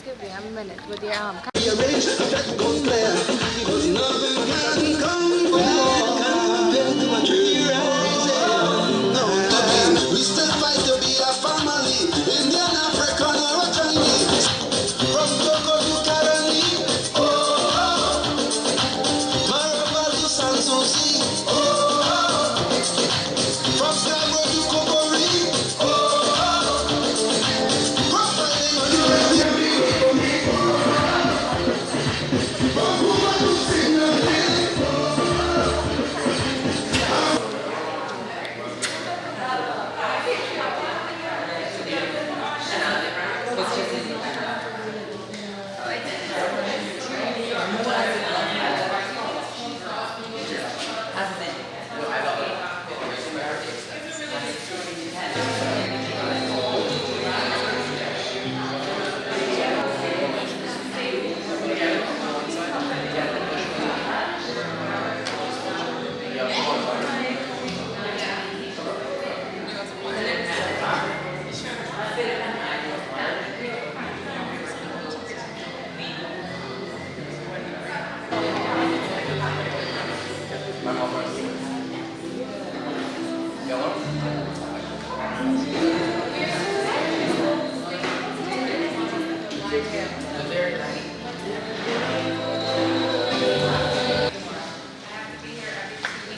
give you a minute with your arm. We still fight to be a family, Indian, African, or a Chinese. From Togo to Caroni, oh, Maraba to Sanssouci, oh, from Scarborough to Cocori, oh,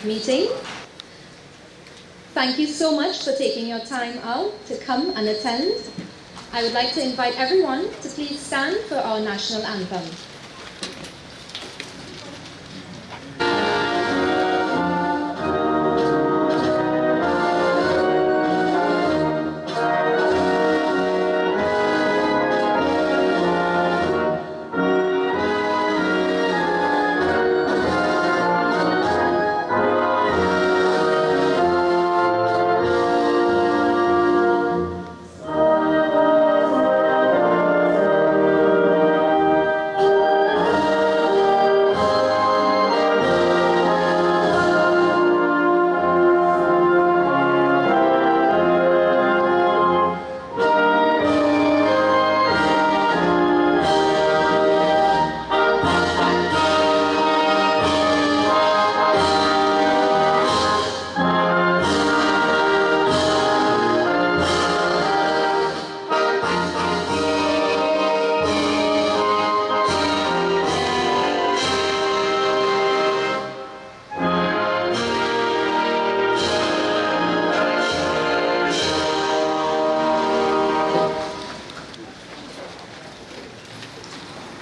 meeting. Thank you so much for taking your time out to come and attend. I would like to invite everyone to please stand for our national anthem.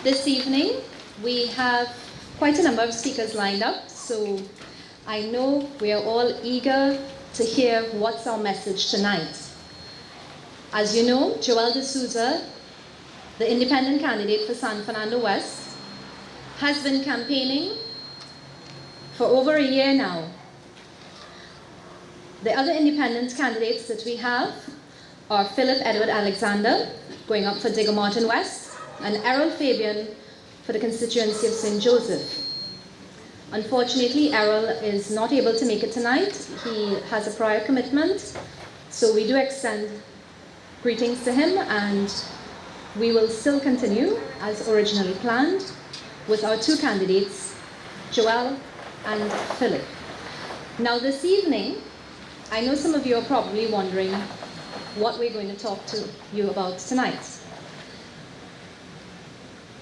This evening, we have quite a number of speakers lined up, so I know we are all eager to hear what's our message tonight. As you know, Jowelle De Souza, the independent candidate for San Fernando West, has been campaigning for over a year now. The other independent candidates that we have are Philip Edward Alexander, going up for Digger Martin West, and Errol Fabian for the constituency of St. Joseph. Unfortunately, Errol is not able to make it tonight. He has a prior commitment, so we do extend greetings to him, and we will still continue, as originally planned, with our two candidates, Joelle and Philip. Now this evening, I know some of you are probably wondering what we're going to talk to you about tonight.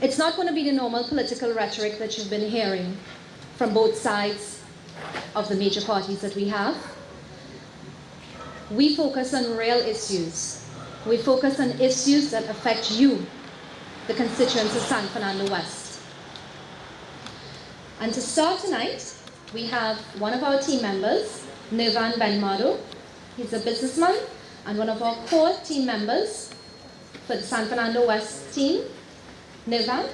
It's not going to be the normal political rhetoric that you've been hearing from both sides of the major parties that we have. We focus on real issues. We focus on issues that affect you, the constituents of San Fernando West. And to start tonight, we have one of our team members, Nirvan Benmado. He's a businessman and one of our core team members for the San Fernando West team. Nirvan?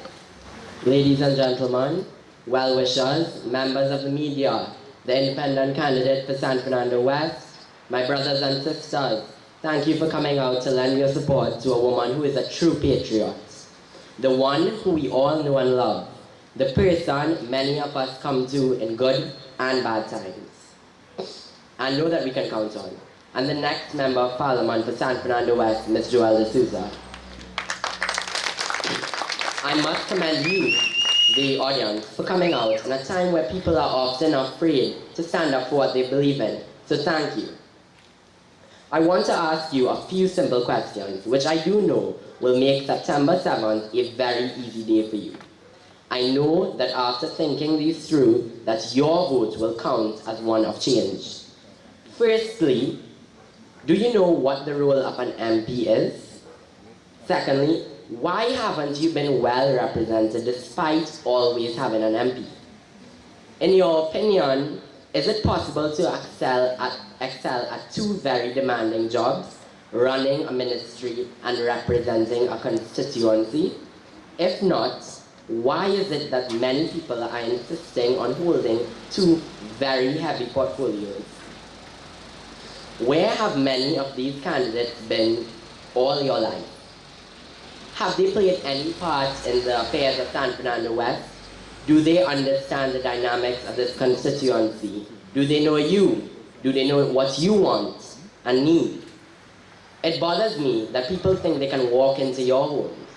Ladies and gentlemen, well-wishers, members of the media, the independent candidate for San Fernando West, my brothers and sisters, thank you for coming out to lend your support to a woman who is a true patriot, the one who we all know and love, the person many of us come to in good and bad times, and know that we can count on. And the next member of Parliament for San Fernando West, Ms. Jowelle De Souza. I must commend you, the audience, for coming out in a time where people are often afraid to stand up for what they believe in. So thank you. I want to ask you a few simple questions, which I do know will make September 7th a very easy day for you. I know that after thinking these through, that your vote will count as one of change. Firstly, do you know what the role of an MP is? Secondly, why haven't you been well represented despite always having an MP? In your opinion, is it possible to excel at two very demanding jobs, running a ministry and representing a constituency? If not, why is it that many people are insisting on holding two very heavy portfolios? Where have many of these candidates been all your life? Have they played any part in the affairs of San Fernando West? Do they understand the dynamics of this constituency? Do they know you? Do they know what you want and need? It bothers me that people think they can walk into your homes,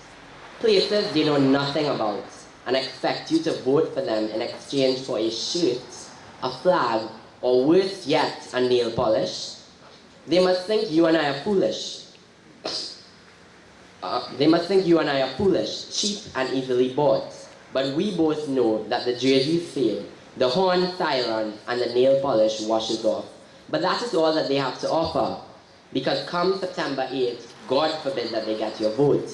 places they know nothing about, and expect you to vote for them in exchange for a shirt, a flag, or worse yet, a nail polish. They must think you and I are foolish. Cheap and easily bought. But we both know that the jerseys fade, the horn silence, and the nail polish washes off. But that is all that they have to offer. Because come September 8th, God forbid that they get your vote.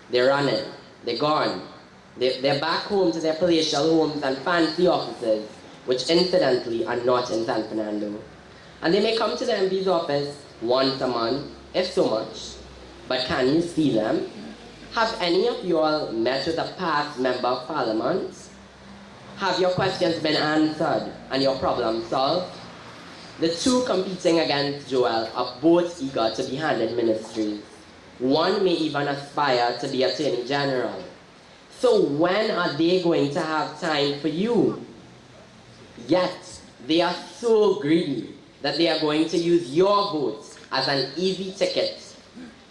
They're running. They're gone. They're back home to their palatial homes and fancy offices, which incidentally are not in San Fernando. And they may come to the MP's office once a month, if so much. But can you see them? Have any of you all met with a past member of parliament? Have your questions been answered and your problems solved? The two competing against Joelle are both eager to be handed ministries. One may even aspire to be Attorney General. So when are they going to have time for you? Yet, they are so greedy that they are going to use your vote as an easy ticket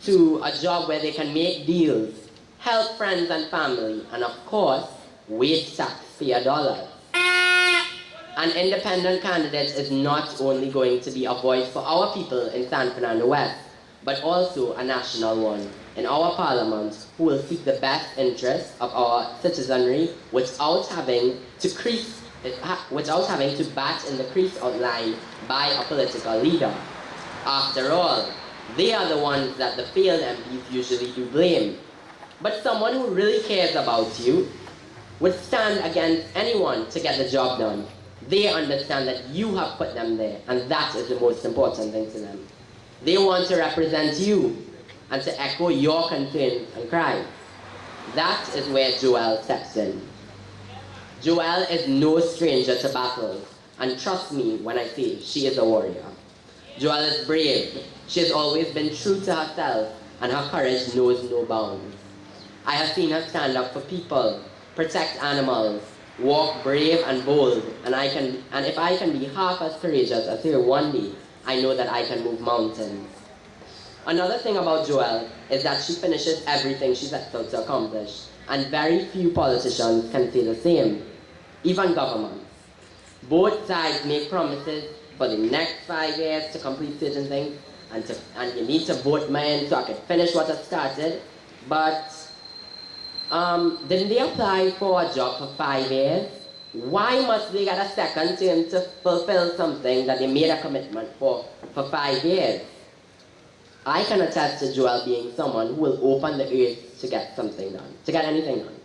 to a job where they can make deals, help friends and family, and of course, waste taxpayer dollars. An independent candidate is not only going to be a voice for our people in San Fernando West, but also a national one in our parliament who will seek the best interests of our citizenry without having to bat in the crease outlined by a political leader. After all, they are the ones that the failed MPs usually do blame. But someone who really cares about you would stand against anyone to get the job done. They understand that you have put them there, and that is the most important thing to them. They want to represent you and to echo your concerns and cries. That is where Joelle steps in. Joelle is no stranger to battles, and trust me when I say she is a warrior. Joelle is brave. She has always been true to herself, and her courage knows no bounds. I have seen her stand up for people, protect animals, walk brave and bold, and if I can be half as courageous as her one day, I know that I can move mountains. Another thing about Joelle is that she finishes everything she sets out to accomplish, and very few politicians can say the same, even governments. Both sides make promises for the next 5 years to complete certain things, and you need to vote me in so I can finish what I started, but didn't they apply for a job for 5 years? Why must they get a second term to fulfill something that they made a commitment for 5 years? I can attest to Joelle being someone who will open the earth to get something done, to get anything done.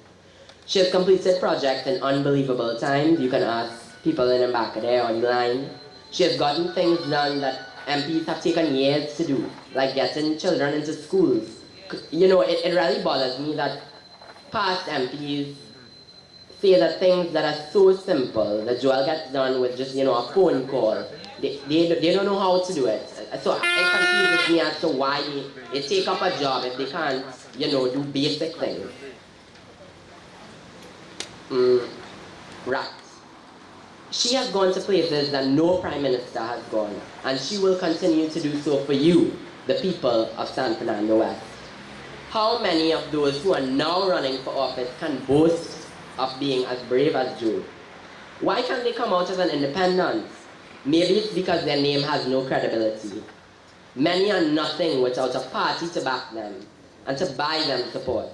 She has completed projects in unbelievable time. You can ask people in the back there on the line. She has gotten things done that MPs have taken years to do, like getting children into schools. You know, it really bothers me that past MPs say that things that are so simple that Joelle gets done with just, a phone call. They don't know how to do it. So it confuses me as to why they take up a job if they can't, do basic things. Right. She has gone to places that no Prime Minister has gone, and she will continue to do so for you, the people of San Fernando West. How many of those who are now running for office can boast of being as brave as Joe? Why can't they come out as an independent? Maybe it's because their name has no credibility. Many are nothing without a party to back them and to buy them support.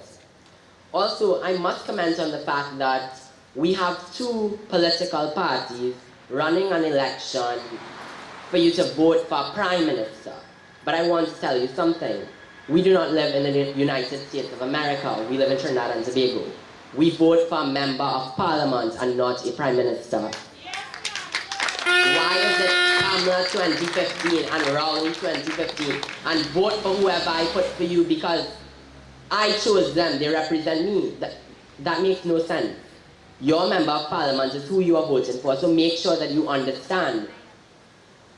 Also, I must comment on the fact that we have two political parties running an election for you to vote for a prime minister. But I want to tell you something. We do not live in the United States of America. We live in Trinidad and Tobago. We vote for a member of parliament and not a prime minister. Why is it Kamala 2015 and Rowley 2015 and vote for whoever I put for you because I chose them, they represent me? That makes no sense. Your member of parliament is who you are voting for, so make sure that you understand.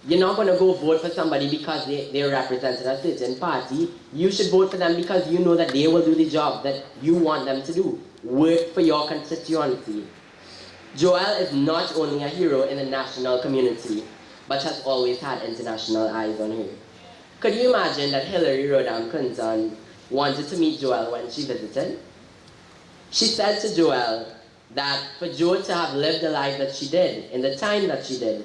You're not going to go vote for somebody because they represent a certain party. You should vote for them because you know that they will do the job that you want them to do. Work for your constituency. Joelle is not only a hero in the national community, but has always had international eyes on her. Could you imagine that Hillary Rodham Clinton wanted to meet Joelle when she visited? She said to Joelle that for Jo to have lived the life that she did, in the time that she did,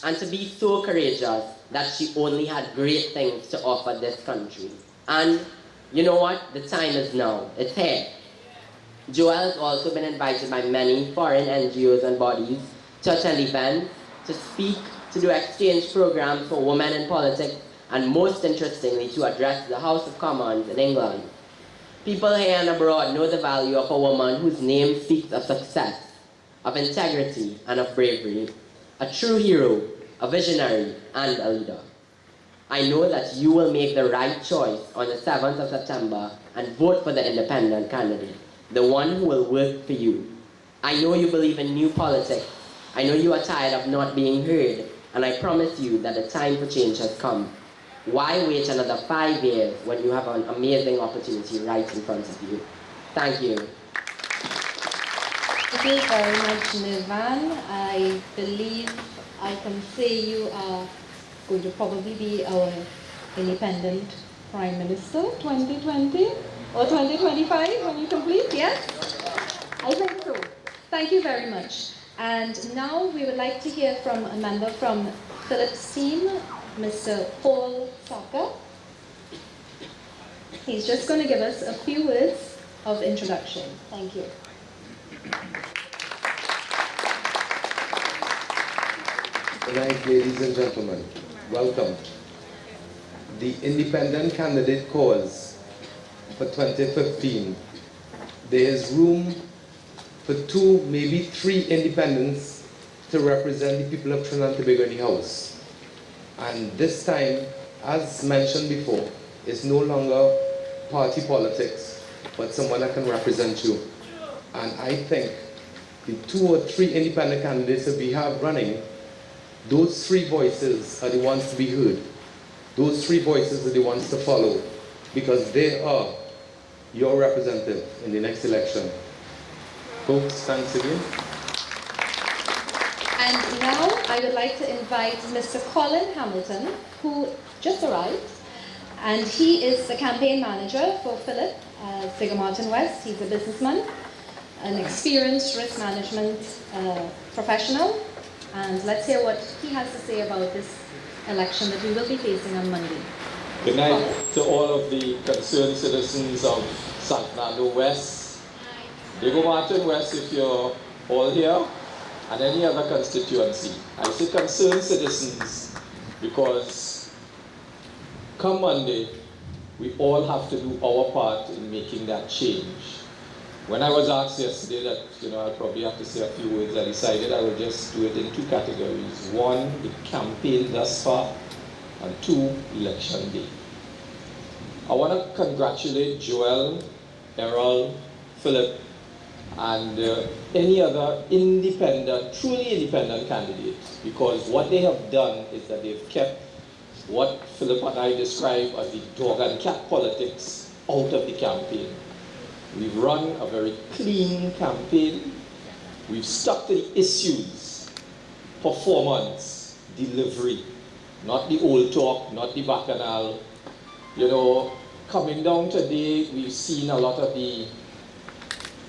and to be so courageous that she only had great things to offer this country. And you know what? The time is now. It's here. Joelle has also been invited by many foreign NGOs and bodies to attend events, to speak, to do exchange programs for women in politics, and most interestingly, to address the House of Commons in England. People here and abroad know the value of a woman whose name speaks of success, of integrity, and of bravery. A true hero, a visionary, and a leader. I know that you will make the right choice on the 7th of September and vote for the independent candidate, the one who will work for you. I know you believe in new politics. I know you are tired of not being heard, and I promise you that the time for change has come. Why wait another 5 years when you have an amazing opportunity right in front of you? Thank you. Thank you very much, Nirvan. I believe I can say you are going to probably be our independent Prime Minister 2020 or 2025 when you complete, yes? I think so. Thank you very much. And now we would like to hear from a member from Philip's team, Mr. Paul Saka. He's just going to give us a few words of introduction. Thank you. Good night, ladies and gentlemen. Welcome. The independent candidate cause for 2015. There is room for 2, maybe 3 independents to represent the people of Trinidad and Tobago in the House. And this time, as mentioned before, it's no longer party politics, but someone that can represent you. And I think the 2 or 3 independent candidates that we have running, those 3 voices are the ones to be heard. Those 3 voices are the ones to follow, because they are your representative in the next election. Folks, thanks again. And now I would like to invite Mr. Colin Hamilton, who just arrived, and he is the campaign manager for Philip Martin West. He's a businessman, an experienced risk management professional, and let's hear what he has to say about this election that we will be facing on Monday. Good night to all of the concerned citizens of San Fernando West, Martin West if you're all here, and any other constituency. I say concerned citizens because come Monday, we all have to do our part in making that change. When I was asked yesterday that, I'll probably have to say a few words, I decided I would just do it in 2 categories. 1, the campaign thus far, and 2, election day. I want to congratulate Joelle, Errol, Philip, and any other independent, truly independent candidates, because what they have done is that they've kept what Philip and I describe as the dog and cat politics out of the campaign. We've run a very clean campaign. We've stuck to the issues, performance, delivery, not the old talk, not the bacchanal, coming down today, we've seen a lot of the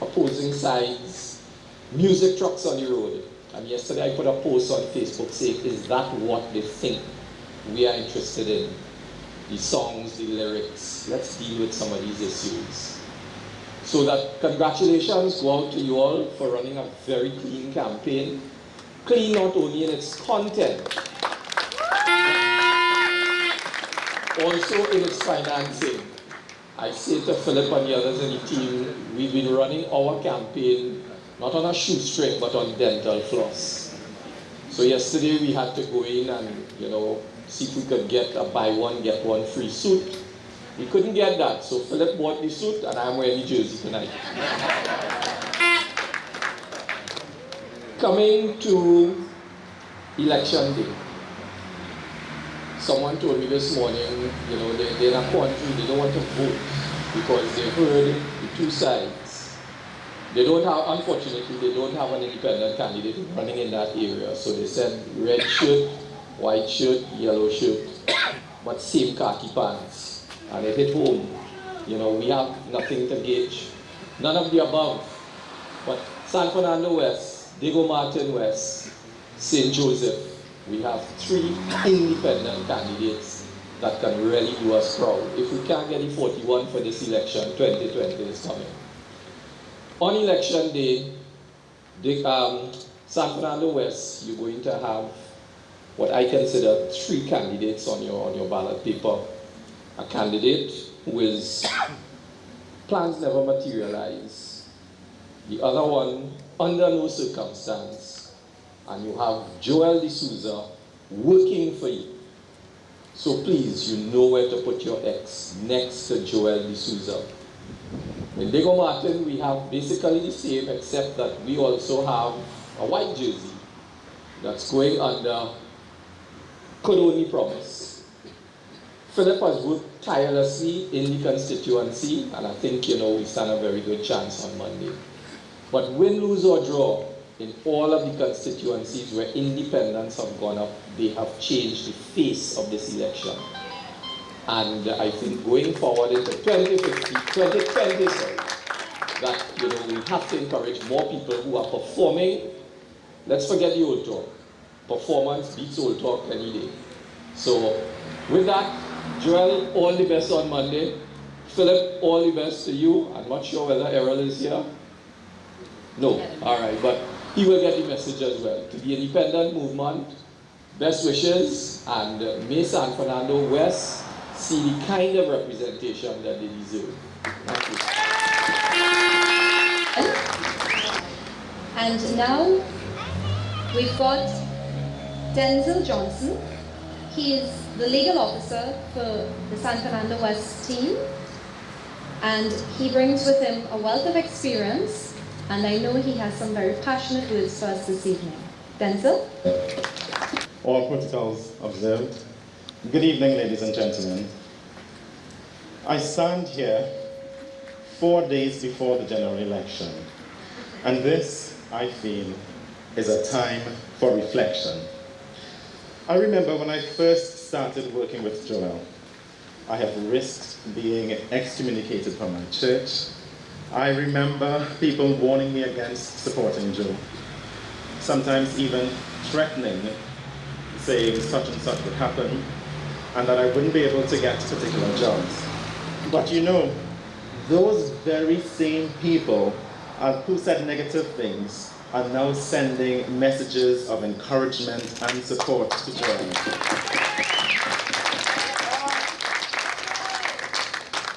opposing sides, music trucks on the road. And yesterday I put a post on Facebook saying, is that what they think we are interested in? The songs, the lyrics. Let's deal with some of these issues. So that congratulations go out to you all for running a very clean campaign. Clean not only in its content, also in its financing. I say to Philip and the others in the team, we've been running our campaign not on a shoestring but on dental floss. So yesterday we had to go in and, see if we could get a buy one, get one free suit. We couldn't get that, so Philip bought the suit and I'm wearing the jersey tonight. Coming to election day. Someone told me this morning, they're in a country, they don't want to vote because they've heard the two sides. They don't have, unfortunately, they don't have an independent candidate running in that area. So they said red shirt, white shirt, yellow shirt, but same khaki pants. And it hit home. We have nothing to gauge. None of the above. But San Fernando West, Diego Martin West, St. Joseph, we have 3 independent candidates that can really do us proud. If we can't get the 41 for this election, 2020 is coming. On election day, San Fernando West, you're going to have what I consider 3 candidates on your ballot paper. A candidate who is plans never materialize. The other one, under no circumstance. And you have Jowelle De Souza working for you. So please, you know where to put your X next to Jowelle De Souza. In Diego Martin, we have basically the same, except that we also have a white jersey that's going under could only promise. Philip has worked tirelessly in the constituency, and I think, we stand a very good chance on Monday. But win, lose, or draw, in all of the constituencies where independents have gone up, they have changed the face of this election. And I think going forward into 2020, that we have to encourage more people who are performing. Let's forget the old talk. Performance beats old talk any day. So with that, Joelle, all the best on Monday. Philip, all the best to you. I'm not sure whether Errol is here. No, all right, but he will get the message as well. To the independent movement, best wishes, and may San Fernando West see the kind of representation that they deserve. Thank you. And now we've got Denzel Johnson. He is the legal officer for the San Fernando West team, and he brings with him a wealth of experience, and I know he has some very passionate words for us this evening. Denzel? All protocols observed. Good evening, ladies and gentlemen. I stand here 4 days before the general election, and this, I feel, is a time for reflection. I remember when I first started working with Joelle, I have risked being excommunicated from my church. I remember people warning me against supporting Joe, sometimes even threatening, saying such and such would happen, and that I wouldn't be able to get particular jobs. But those very same people who said negative things are now sending messages of encouragement and support to Joelle.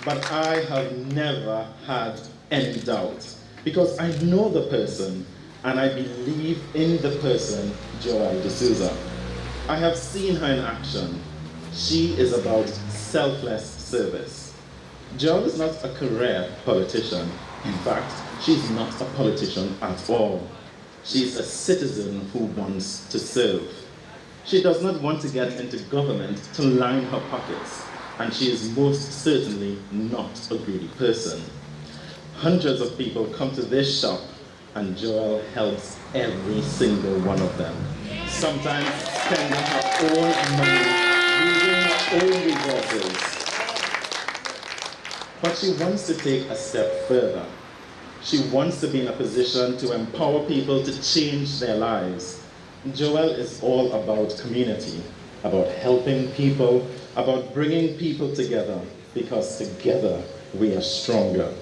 But I have never had any doubt, because I know the person and I believe in the person, Jowelle De Souza. I have seen her in action. She is about selfless service. Joelle is not a career politician. In fact, she's not a politician at all. She's a citizen who wants to serve. She does not want to get into government to line her pockets, and she is most certainly not a greedy person. Hundreds of people come to this shop, and Joelle helps every single one of them, sometimes spending her own money, using her own resources. But she wants to take a step further. She wants to be in a position to empower people to change their lives. Joelle is all about community, about helping people, about bringing people together, because together we are stronger.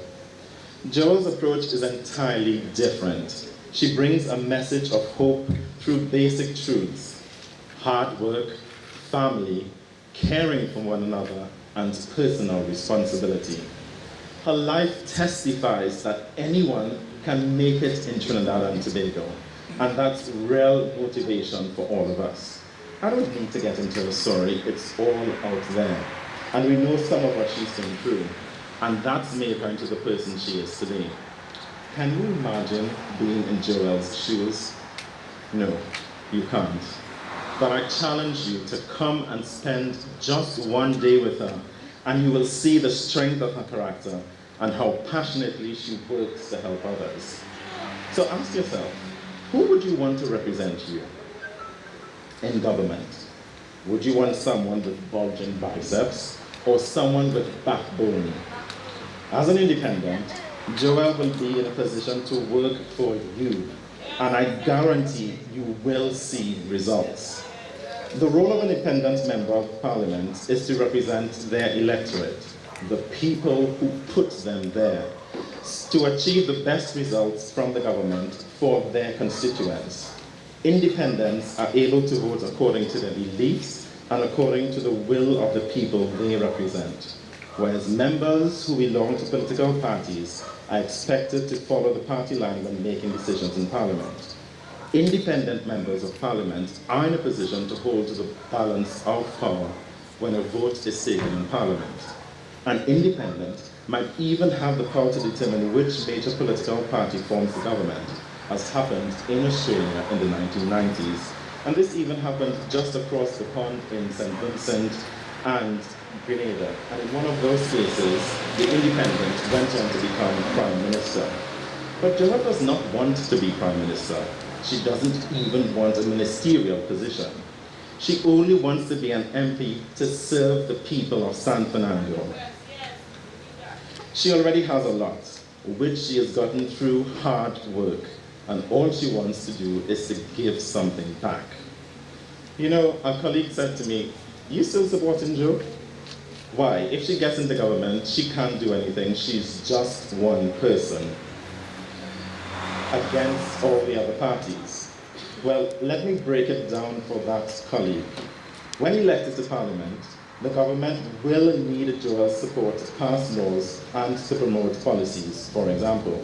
Joelle's approach is entirely different. She brings a message of hope through basic truths: hard work, family, caring for one another, and personal responsibility. Her life testifies that anyone can make it in Trinidad and Tobago, and that's real motivation for all of us. I don't need to get into her story, it's all out there. And we know some of what she's been through, and that's made her into the person she is today. Can you imagine being in Joelle's shoes? No, you can't. But I challenge you to come and spend just one day with her, and you will see the strength of her character and how passionately she works to help others. So ask yourself, who would you want to represent you in government? Would you want someone with bulging biceps or someone with backbone? As an independent, Joelle will be in a position to work for you, and I guarantee you will see results. The role of an independent member of parliament is to represent their electorate, the people who put them there, to achieve the best results from the government for their constituents. Independents are able to vote according to their beliefs and according to the will of the people they represent, whereas members who belong to political parties are expected to follow the party line when making decisions in Parliament. Independent members of Parliament are in a position to hold to the balance of power when a vote is taken in Parliament. An independent might even have the power to determine which major political party forms the government, as happened in Australia in the 1990s. And this even happened just across the pond in St. Vincent and Grenada. And in one of those cases, the independent went on to become Prime Minister. But Joelle does not want to be Prime Minister. She doesn't even want a ministerial position. She only wants to be an MP to serve the people of San Fernando. She already has a lot, which she has gotten through hard work, and all she wants to do is to give something back. You know, a colleague said to me, "You still supporting Jo?" Why? If she gets into government, she can't do anything. She's just one person against all the other parties. Well, let me break it down for that colleague. When elected to Parliament, the government will need Joelle's support to pass laws and to promote policies, for example.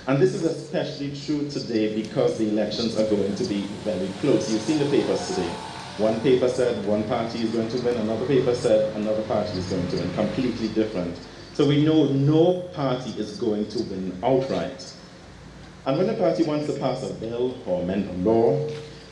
And this is especially true today because the elections are going to be very close. You've seen the papers today. One paper said one party is going to win, another paper said another party is going to win, completely different. So we know no party is going to win outright. And when a party wants to pass a bill or amend a law,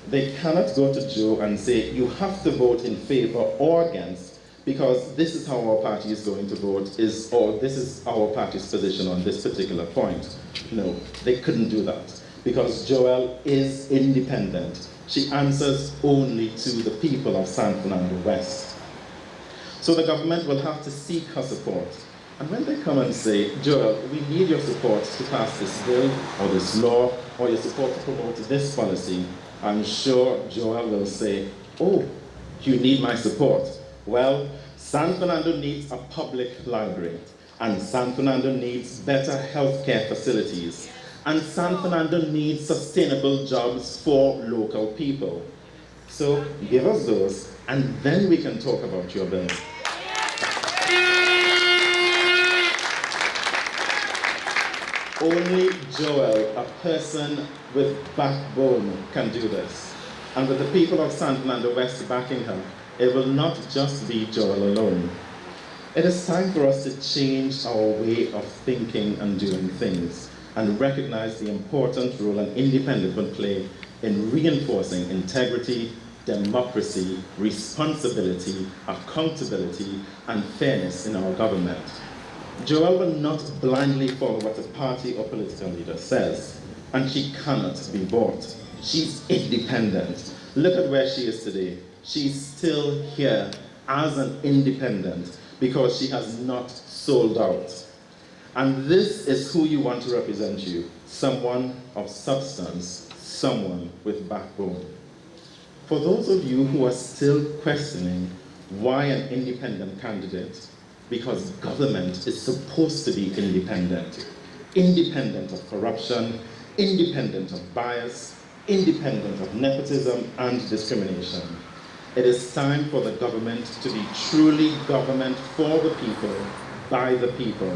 they cannot go to Jo and say, "You have to vote in favor or against, because this is how our party is going to vote, or this is our party's position on this particular point." No, they couldn't do that, because Joelle is independent. She answers only to the people of San Fernando West. So the government will have to seek her support. And when they come and say, "Joelle, we need your support to pass this bill or this law, or your support to promote this policy," I'm sure Joelle will say, "Oh, you need my support. Well, San Fernando needs a public library, and San Fernando needs better healthcare facilities, and San Fernando needs sustainable jobs for local people. So give us those, and then we can talk about your bill." Only Joelle, a person with backbone, can do this. And with the people of San Fernando West backing her, it will not just be Joelle alone. It is time for us to change our way of thinking and doing things, and recognize the important role an independent will play in reinforcing integrity, democracy, responsibility, accountability, and fairness in our government. Joelle will not blindly follow what a party or political leader says, and she cannot be bought. She's independent. Look at where she is today. She's still here as an independent, because she has not sold out. And this is who you want to represent you, someone of substance, someone with backbone. For those of you who are still questioning why an independent candidate, because government is supposed to be independent. Independent of corruption, independent of bias, independent of nepotism and discrimination. It is time for the government to be truly government for the people, by the people,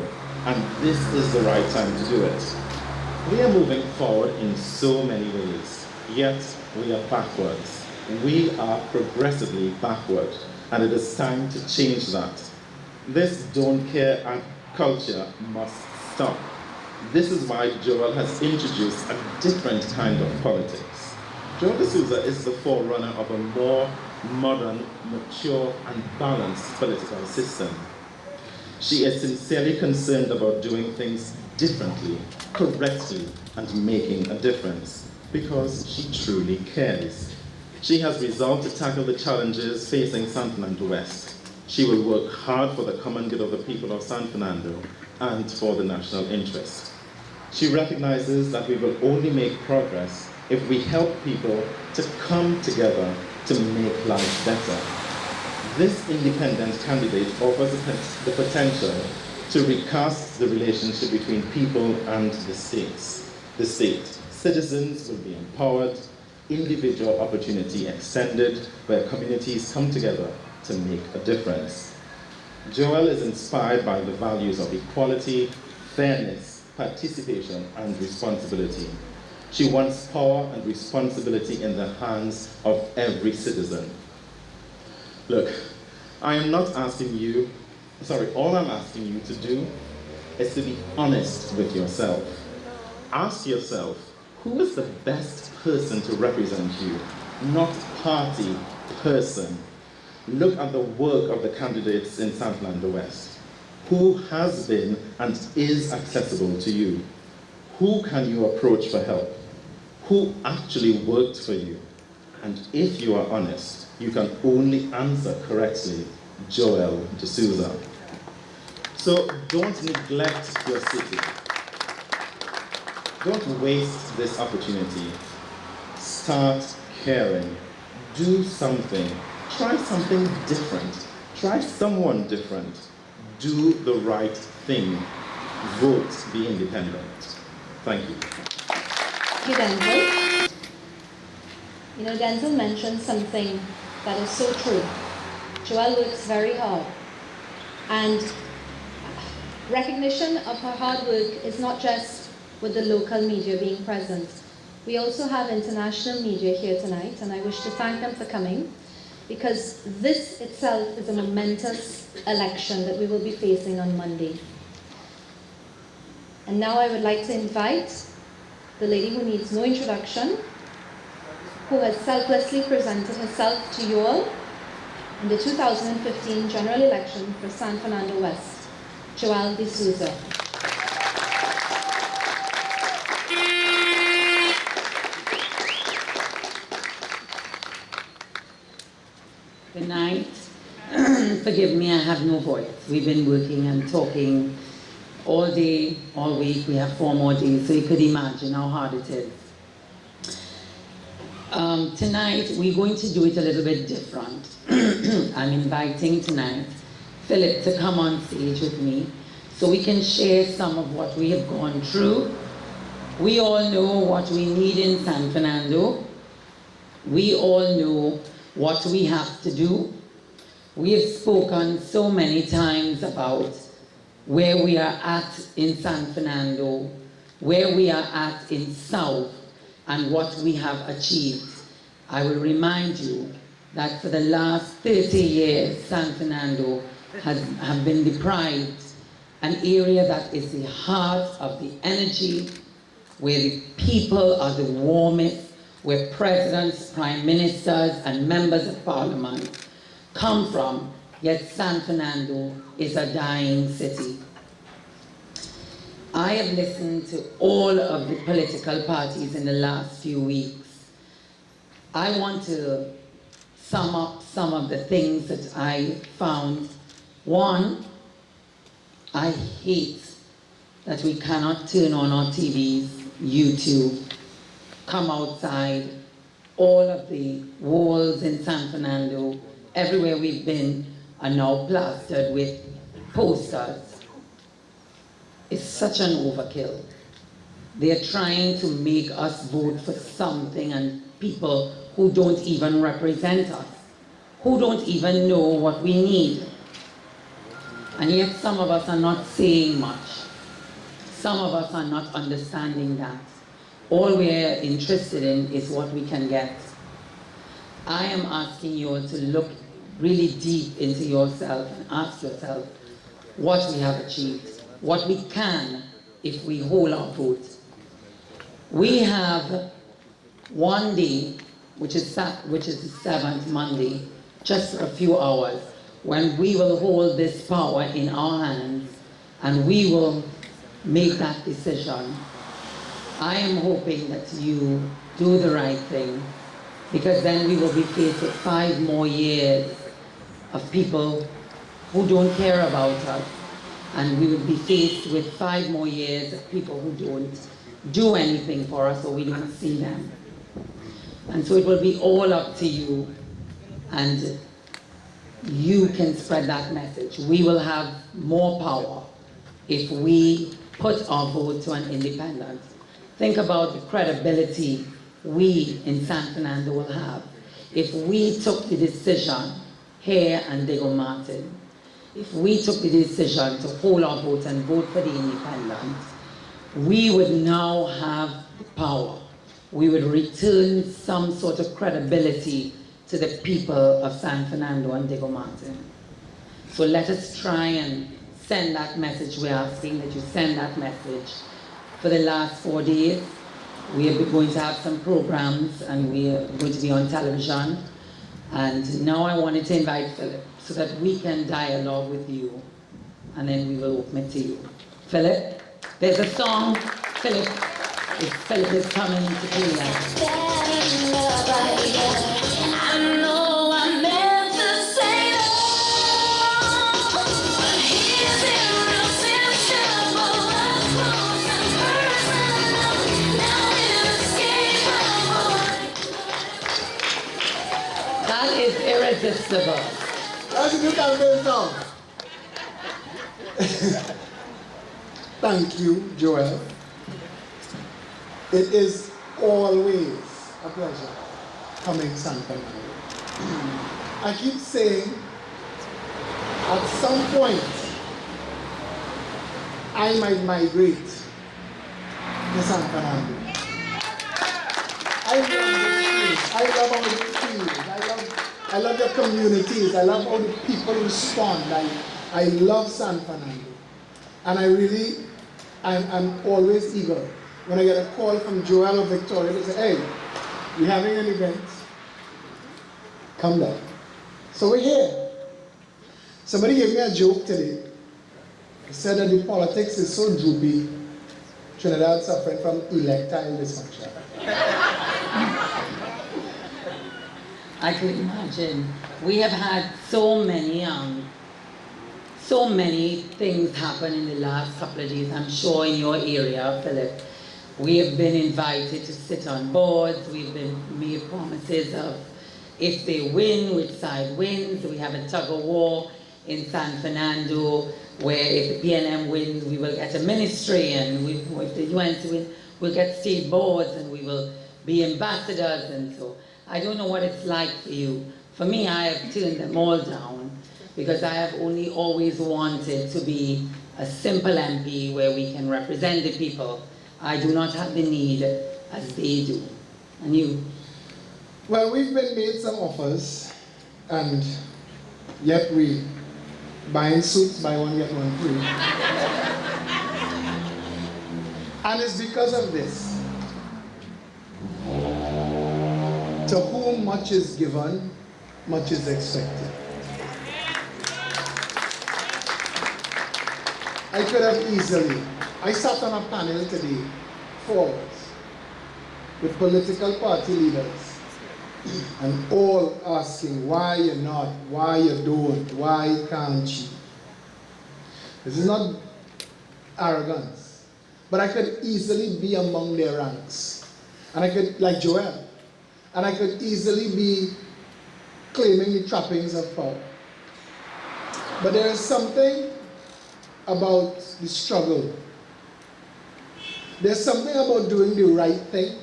and this is the right time to do it. We are moving forward in so many ways, yet we are backwards. We are progressively backward, and it is time to change that. This don't care culture must stop. This is why Joelle has introduced a different kind of politics. Jowelle De Souza is the forerunner of a more modern, mature, and balanced political system. She is sincerely concerned about doing things differently, correctly, and making a difference, because she truly cares. She has resolved to tackle the challenges facing San Fernando West. She will work hard for the common good of the people of San Fernando and for the national interest. She recognizes that we will only make progress if we help people to come together to make life better. This independent candidate offers the potential to recast the relationship between people and the state. Citizens will be empowered, individual opportunity extended, where communities come together to make a difference. Joelle is inspired by the values of equality, fairness, participation, and responsibility. She wants power and responsibility in the hands of every citizen. Look, I am not asking you, all I'm asking you to do is to be honest with yourself. Ask yourself, who is the best person to represent you? Not party, person. Look at the work of the candidates in San Fernando West. Who has been and is accessible to you? Who can you approach for help? Who actually worked for you? And if you are honest, you can only answer correctly, Jowelle De Souza. So don't neglect your city. Don't waste this opportunity. Start caring. Do something. Try something different. Try someone different. Do the right thing. Vote, be independent. Thank you. Thank you, Denzel. You know, Denzel mentioned something that is so true. Joelle works very hard. And recognition of her hard work is not just with the local media being present. We also have international media here tonight, and I wish to thank them for coming, because this itself is a momentous election that we will be facing on Monday. And now I would like to invite the lady who needs no introduction, who has selflessly presented herself to you all in the 2015 general election for San Fernando West, Jowelle De Souza. Good night. Forgive me, I have no voice. We've been working and talking all day, all week. We have 4 more days, so you could imagine how hard it is. Tonight, we're going to do it a little bit different. I'm inviting tonight Philip to come on stage with me so we can share some of what we have gone through. We all know what we need in San Fernando. We all know what we have to do. We have spoken so many times about where we are at in San Fernando, where we are at in South, and what we have achieved. I will remind you that for the last 30 years, San Fernando have been deprived an area that is the heart of the energy, where the people are the warmest, where presidents, prime ministers, and members of parliament come from, yet San Fernando is a dying city. I have listened to all of the political parties in the last few weeks. I want to sum up some of the things that I found One, I hate that we cannot turn on our TVs, YouTube, come outside, all of the walls in San Fernando, everywhere we've been, are now plastered with posters. It's such an overkill. They're trying to make us vote for something and people who don't even represent us, who don't even know what we need. And yet some of us are not saying much. Some of us are not understanding that. All we're interested in is what we can get. I am asking you all to look really deep into yourself and ask yourself what we have achieved, what we can if we hold our vote. We have one day, which is the 7th Monday, just for a few hours, when we will hold this power in our hands and we will make that decision. I am hoping that you do the right thing, because then we will be faced with 5 more years of people who don't care about us, and we will be faced with 5 more years of people who don't do anything for us or we don't see them. And so it will be all up to you, and you can spread that message. We will have more power if we put our vote to an independent. Think about the credibility we in San Fernando will have if we took the decision here and Diego Martin. If we took the decision to hold our vote and vote for the independent, we would now have the power. We would return some sort of credibility to the people of San Fernando and Diego Martin. So let us try and send that message. We're asking that you send that message. For the last 4 days, we are going to have some programs and we are going to be on television. And now I wanted to invite Philip so that we can dialogue with you, and then we will open it to you. Philip, there's a song. Philip is coming to play that. I know I meant to say no, but he's irresistible, up close and personal, now inescapable. That is irresistible. That's a new campaign song. Thank you, Joelle. It is always a pleasure coming to San Fernando. I keep saying, at some point, I might migrate to San Fernando. I love this place. I love the communities. I love how the people respond. I love San Fernando. And I'm always eager. When I get a call from Joelle or Victoria, they say, hey, we're having an event. Come down. So we're here. Somebody gave me a joke today. He said that the politics is so droopy, Trinidad suffering from electile dysfunction. I can imagine. We have had so many things happen in the last couple of days. I'm sure in your area, Philip. We have been invited to sit on boards. We've been made promises of if they win, which side wins. We have a tug of war in San Fernando, where if the PNM wins, we will get a ministry, and if the UNC wins, we'll get state boards, and we will be ambassadors. And so I don't know what it's like for you. For me, I have turned them all down because I have only always wanted to be a simple MP where we can represent the people. I do not have the need as they do. And you? Well, we've been made some offers, and yet we buying suits, buy one, get one free. And it's because of this. To whom much is given, much is expected. I could have easily, I sat on a panel today, 4 hours, with political party leaders, and all asking why you're not, why you don't, why can't you. This is not arrogance. But I could easily be among their ranks. And I could, like Joelle, and I could easily be claiming the trappings of power. But there is something about the struggle. There's something about doing the right thing.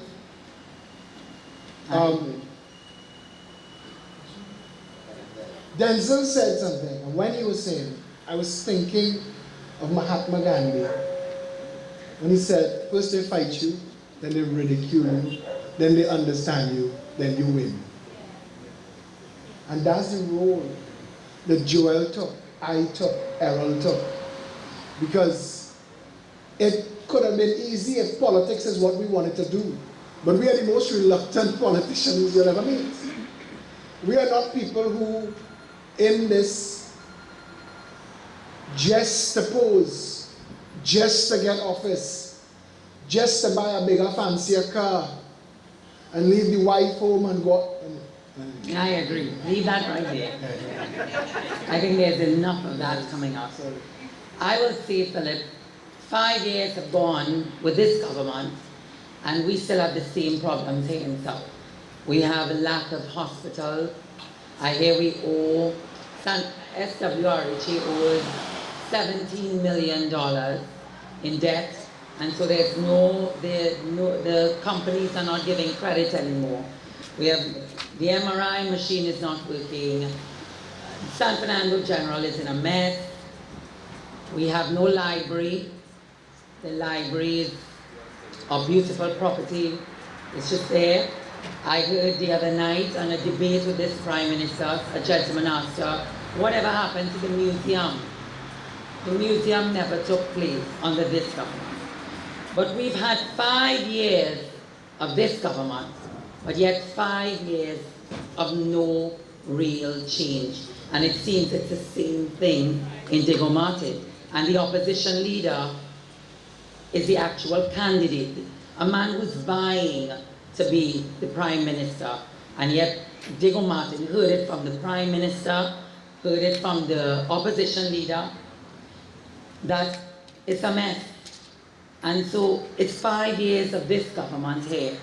Denzel said something, and when he was saying, I was thinking of Mahatma Gandhi. When he said, first they fight you, then they ridicule you, then they understand you, then you win. And that's the role that Joelle took, I took, Errol took. Because it could have been easy if politics is what we wanted to do. But we are the most reluctant politicians you'll ever meet. We are not people who, in this, just to pose, just to get office, just to buy a bigger, fancier car, and leave the wife home and go. I agree. Leave that right there. I think there's enough of that coming up. I will say, Philip, 5 years have gone with this government, and we still have the same problems here in South. We have a lack of hospitals. I hear we owe, SWRHA owes $17 million in debt, and so the companies are not giving credit anymore. We have, the MRI machine is not working. San Fernando General is in a mess. We have no library. The library is a beautiful property. It's just there. I heard the other night on a debate with this Prime Minister, a gentleman asked her, whatever happened to the museum? The museum never took place under this government. But we've had 5 years of this government, but yet 5 years of no real change. And it seems it's the same thing in Diego Martin. And the opposition leader is the actual candidate, a man who's vying to be the Prime Minister. And yet Diego Martin heard it from the Prime Minister, heard it from the opposition leader, that it's a mess. And so it's 5 years of this government here.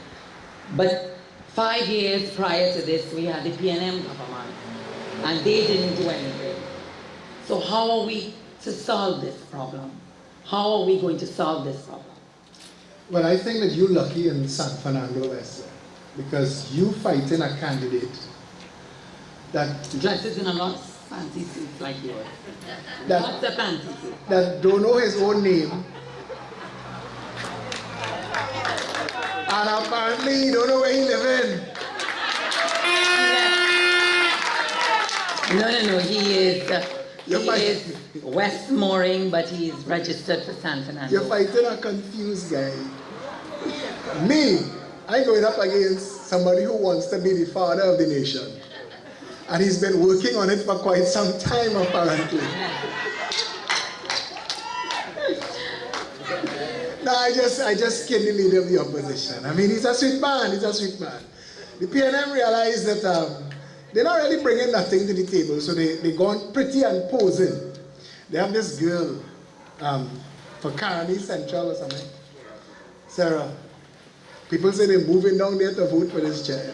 But 5 years prior to this, we had the PNM government, and they didn't do anything. So how are we to solve this problem? How are we going to solve this problem? Well, I think that you're lucky in San Fernando West, because you fighting a candidate that dresses in a lot of fancy suits like yours. What's a fancy suit? That don't know his own name, and apparently he don't know where he lives in. No, he is Westmoreing, but he is registered for San Fernando. You're fighting a confused guy. Me, I'm going up against somebody who wants to be the father of the nation. And he's been working on it for quite some time, apparently. No, I just kid the leader of the opposition. I mean, he's a sweet man, The PNM realized that they're not really bringing nothing to the table, so they're going pretty and posing. They have this girl for Caroni Central or something. Sarah, people say they're moving down there to vote for this chair.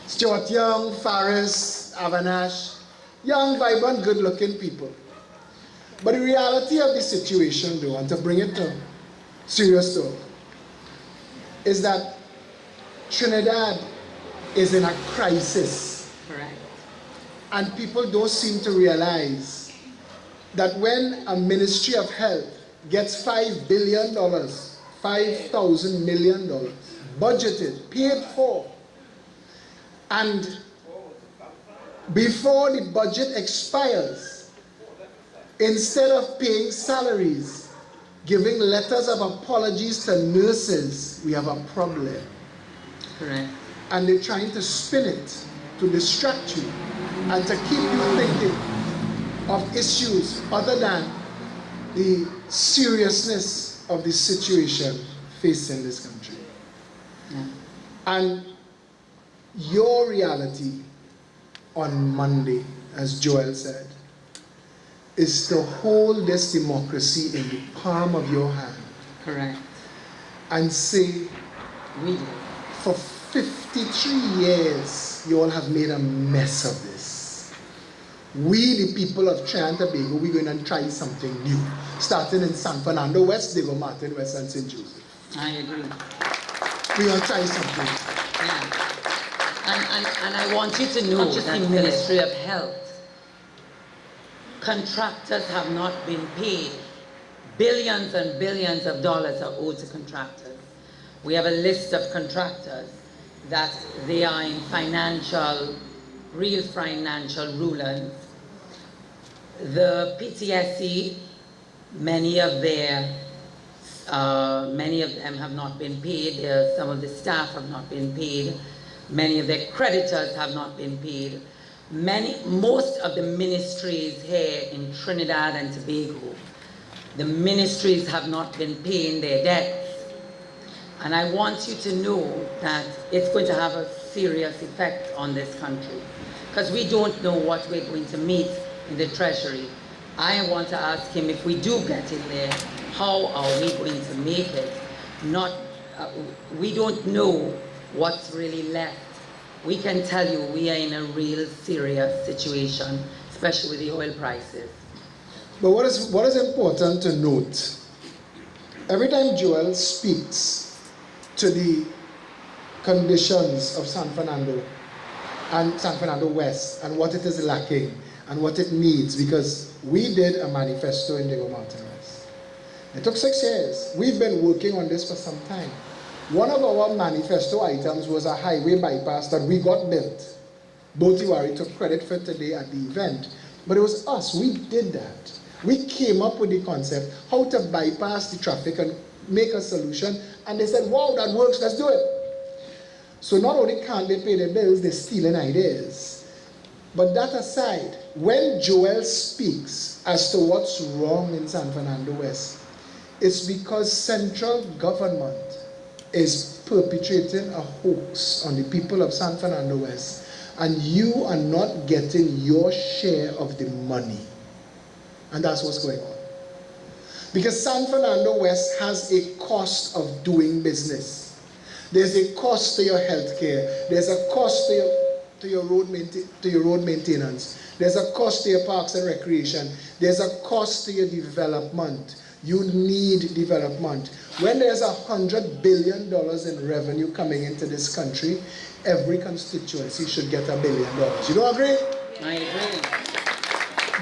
Stuart Young, Faris, Avanash, young, vibrant, good-looking people. But the reality of the situation, though, and to bring it to serious talk, is that Trinidad is in a crisis. Correct. And people don't seem to realize that when a Ministry of Health gets $5 billion, $5,000 million, budgeted, paid for, and before the budget expires, instead of paying salaries, giving letters of apologies to nurses, we have a problem. Correct. And they're trying to spin it to distract you and to keep you thinking of issues other than the seriousness of the situation facing this country. Yeah. And your reality on Monday, as Joelle said, is to hold this democracy in the palm of your hand Correct. and say, We do. for 53 years, you all have made a mess of this. We, the people of Trinidad and Tobago, we're going to try something new, starting in San Fernando West, Diego Martin West, and St. Joseph. I agree. We're going to try something. Yeah. And I want you to know Not just that the Ministry of Health, contractors have not been paid. Billions and billions of dollars are owed to contractors. We have a list of contractors that they are in real financial rulings. The PTSC, many of them have not been paid. Some of the staff have not been paid. Many of their creditors have not been paid. Most of the ministries here in Trinidad and Tobago, the ministries have not been paying their debts. And I want you to know that it's going to have a serious effect on this country, because we don't know what we're going to meet in the Treasury. I want to ask him, if we do get in there, how are we going to make it? We don't know what's really left. We can tell you we are in a real serious situation, especially with the oil prices. But what is important to note, every time Joelle speaks to the conditions of San Fernando and San Fernando West and what it is lacking and what it needs, because we did a manifesto in Diego Martin West. It took 6 years. We've been working on this for some time. One of our manifesto items was a highway bypass that we got built. Botiwari took credit for it today at the event, but it was us. We did that. We came up with the concept how to bypass the traffic and make a solution, and they said, wow, that works, let's do it. So not only can't they pay their bills, they're stealing ideas. But that aside, when Joelle speaks as to what's wrong in San Fernando West, it's because central government is perpetrating a hoax on the people of San Fernando West, and you are not getting your share of the money. And that's what's going on. Because San Fernando West has a cost of doing business. There's a cost to your health care. There's a cost to your road maintenance. There's a cost to your parks and recreation. There's a cost to your development. You need development. When there's $100 billion in revenue coming into this country, every constituency should get $1 billion. You don't agree? I agree.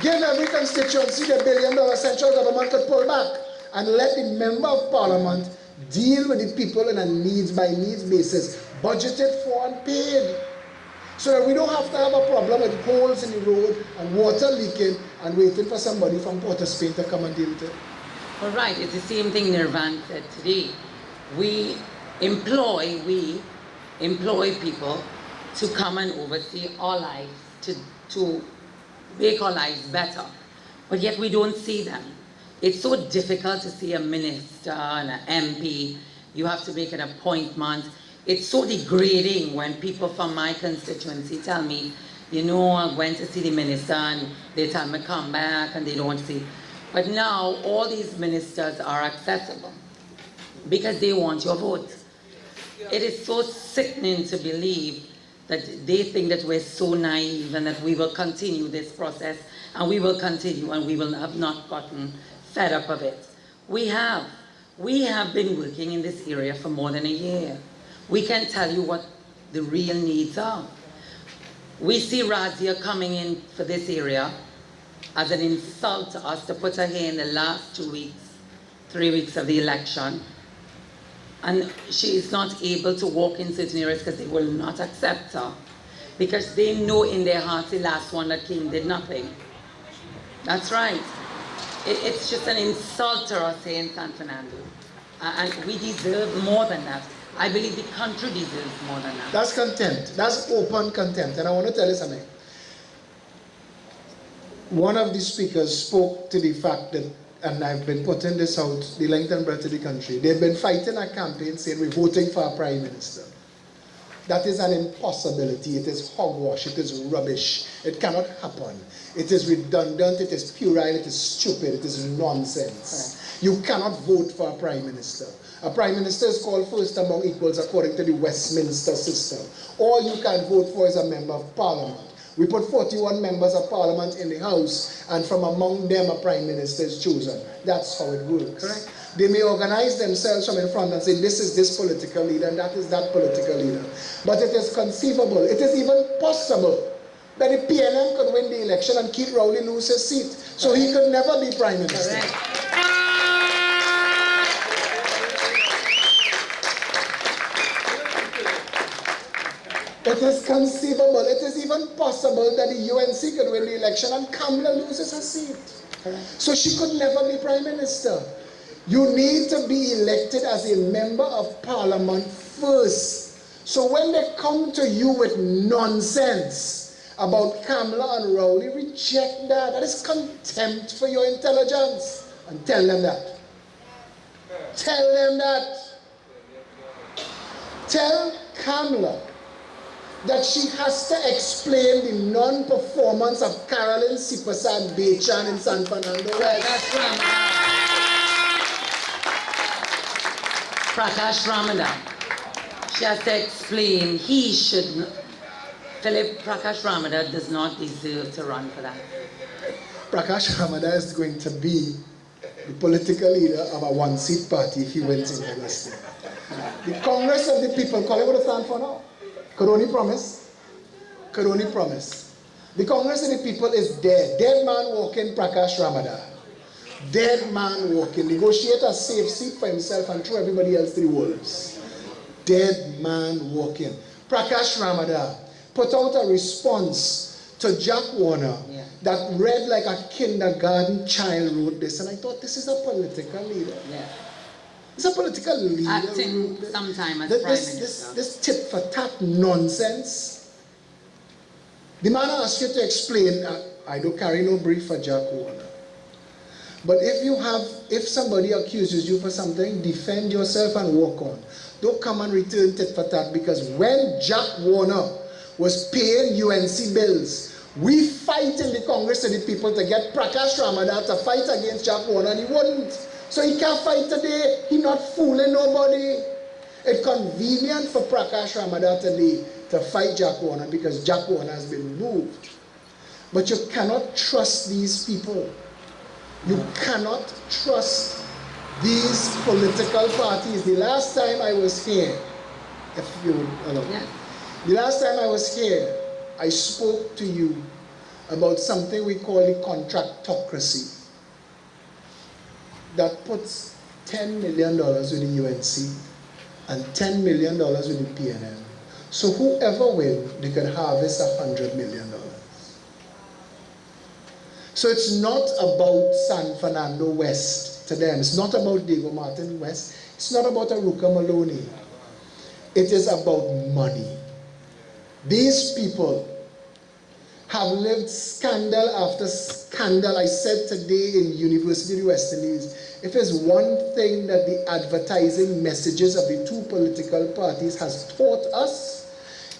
Give every constituency the $1 billion central government could pull back, and let the member of parliament deal with the people on a needs by needs basis, budgeted for and paid, so that we don't have to have a problem with holes in the road and water leaking and waiting for somebody from Port of Spain to come and deal with it. All right, it's the same thing Nirvan said today. We employ people to come and oversee our lives, to make our lives better, but yet we don't see them. It's so difficult to see a minister and an MP. You have to make an appointment. It's so degrading when people from my constituency tell me, you know, I went to see the minister and they tell me come back and they don't see. But now all these ministers are accessible because they want your vote. It is so sickening to believe that they think that we're so naive and that we will continue this process, and we will continue, and we will have not gotten fed up of it. We have been working in this area for more than a year. We can tell you what the real needs are. We see Razia coming in for this area as an insult to us, to put her here in the last 2 weeks, 3 weeks of the election. And she is not able to walk in certain areas because they will not accept her. Because they know in their hearts the last one that came did nothing. That's right. It's just an insult to us here in San Fernando. And we deserve more than that. I believe the country deserves more than that. That's contempt. That's open contempt. And I want to tell you something. One of the speakers spoke to the fact that, and I've been putting this out the length and breadth of the country, they've been fighting a campaign saying we're voting for a prime minister. That is an impossibility. It is hogwash. It is rubbish. It cannot happen. It is redundant. It is puerile. It is stupid. It is nonsense. You cannot vote for a prime minister. A prime minister is called first among equals according to the Westminster system. All you can vote for is a member of parliament. We put 41 members of parliament in the house, and from among them a prime minister is chosen. That's how it works. Correct. They may organize themselves from in front and say, this is this political leader and that is that political leader. But it is conceivable, it is even possible that the PNM could win the election and Keith Rowley lose his seat. So he could never be prime minister. Correct. It is conceivable, it is even possible that the UNC could win the election and Kamala loses her seat. Correct. So she could never be prime minister. You need to be elected as a member of parliament first. So when they come to you with nonsense about Kamala and Rowley, reject that. That is contempt for your intelligence. And tell them that. Tell them that. Tell Kamala that she has to explain the non-performance of Carolyn Sipasa Bechan in San Fernando West. Prakash Ramadan. She has to explain Philip Prakash Ramadan does not deserve to run for that. Prakash Ramadan is going to be the political leader of a one-seat party if he wins in Hollis State. The Congress of the People, call it what it stands for now. Could only promise. Could only promise. The Congress of the People is dead. Dead man walking Prakash Ramadan. Dead man walking. Negotiate a safe seat for himself and throw everybody else to the wolves. Dead man walking. Prakash Ramadan put out a response to Jack Warner that read like a kindergarten child wrote this, and I thought this is a political leader. Yeah. It's a political leader. Acting sometime as prime minister. This tit for tat nonsense. The man asked you to explain. I don't carry no brief for Jack Warner. But if somebody accuses you for something, defend yourself and walk on. Don't come and return tit for tat, because when Jack Warner was paying UNC bills, we fight in the Congress of the People to get Prakash Ramadan to fight against Jack Warner, and he wouldn't. So he can't fight today. He's not fooling nobody. It's convenient for Prakash Ramadan today to fight Jack Warner because Jack Warner has been removed. But you cannot trust these people. You cannot trust these political parties. The last time I was here, if you would allow me, the last time I was here, I spoke to you about something we call the contractocracy that puts $10 million with the UNC and $10 million with the PNM. So whoever wins, they can harvest $100 million. So it's not about San Fernando West to them. It's not about Diego Martin West. It's not about Aruka Maloney. It is about money. These people have lived scandal after scandal. I said today in University of the West Indies, if there's one thing that the advertising messages of the two political parties has taught us,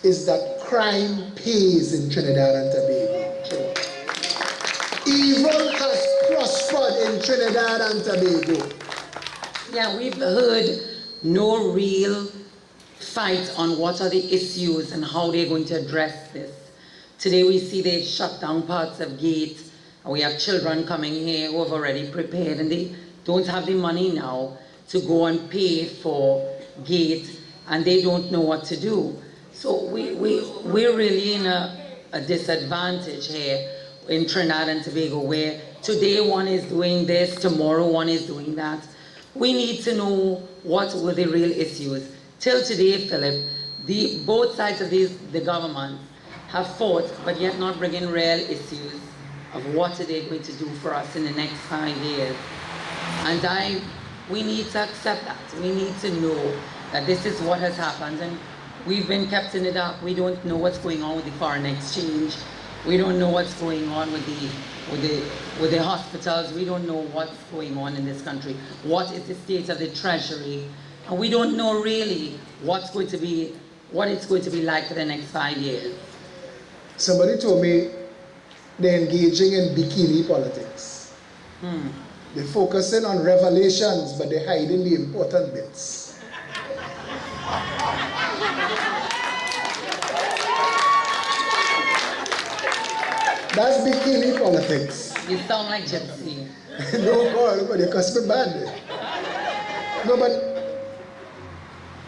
is that crime pays in Trinidad and Tobago. Evil has prospered in Trinidad and Tobago. Yeah, we've heard no real fight on what are the issues and how they're going to address this. Today we see they shut down parts of Gate, and we have children coming here who have already prepared, and they don't have the money now to go and pay for Gate, and they don't know what to do. So we're really in a disadvantage here in Trinidad and Tobago, where today one is doing this, tomorrow one is doing that. We need to know what were the real issues. Till today, Philip, both sides of the government have fought, but yet not bringing real issues of what are they going to do for us in the next 5 years. And we need to accept that. We need to know that this is what has happened, and we've been kept in the dark. We don't know what's going on with the foreign exchange. We don't know what's going on with the hospitals. We don't know what's going on in this country. What is the state of the treasury? And we don't know really what's going to be what it's going to be like for the next 5 years. Somebody told me they're engaging in bikini politics. They're focusing on revelations, but they're hiding the important bits. That's bikini politics. You sound like Gypsy. No, God, but you cuss me bad. No, but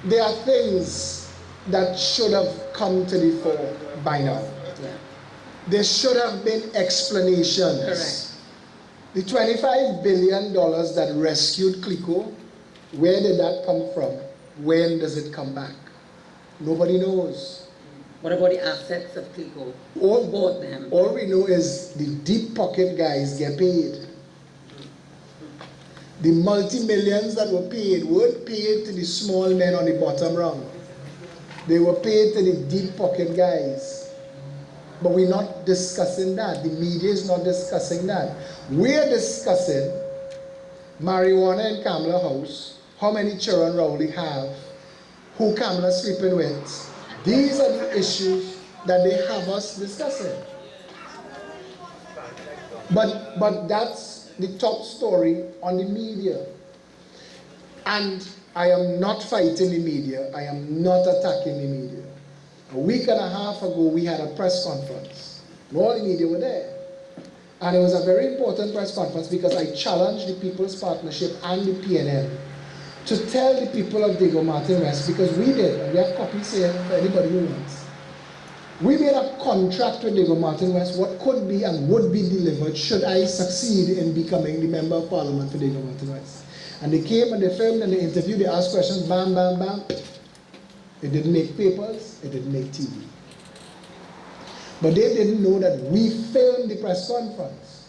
there are things that should have come to the fore by now. Yeah. There should have been explanations. Correct. The $25 billion that rescued Clico, where did that come from? When does it come back? Nobody knows. What about the assets of Clico? All, Who bought them? all we know is the deep pocket guys get paid. The multi-millions that were paid weren't paid to the small men on the bottom rung. They were paid to the deep pocket guys. But we're not discussing that. The media is not discussing that. We're discussing marijuana in Kamala house, how many children Rowley have, who Kamala sleeping with. These are the issues that they have us discussing. But that's the top story on the media. And I am not fighting the media. I am not attacking the media. A week and a half ago, we had a press conference. All the media were there. And it was a very important press conference because I challenged the People's Partnership and the PNL to tell the people of Diego Martin West, because we did, and we have copies here for anybody who wants. We made a contract with Diego Martin West, what could be and would be delivered should I succeed in becoming the Member of Parliament for Diego Martin West. And they came and they filmed and they interviewed, they asked questions, bam, bam, bam. It didn't make papers, it didn't make TV. But they didn't know that we filmed the press conference.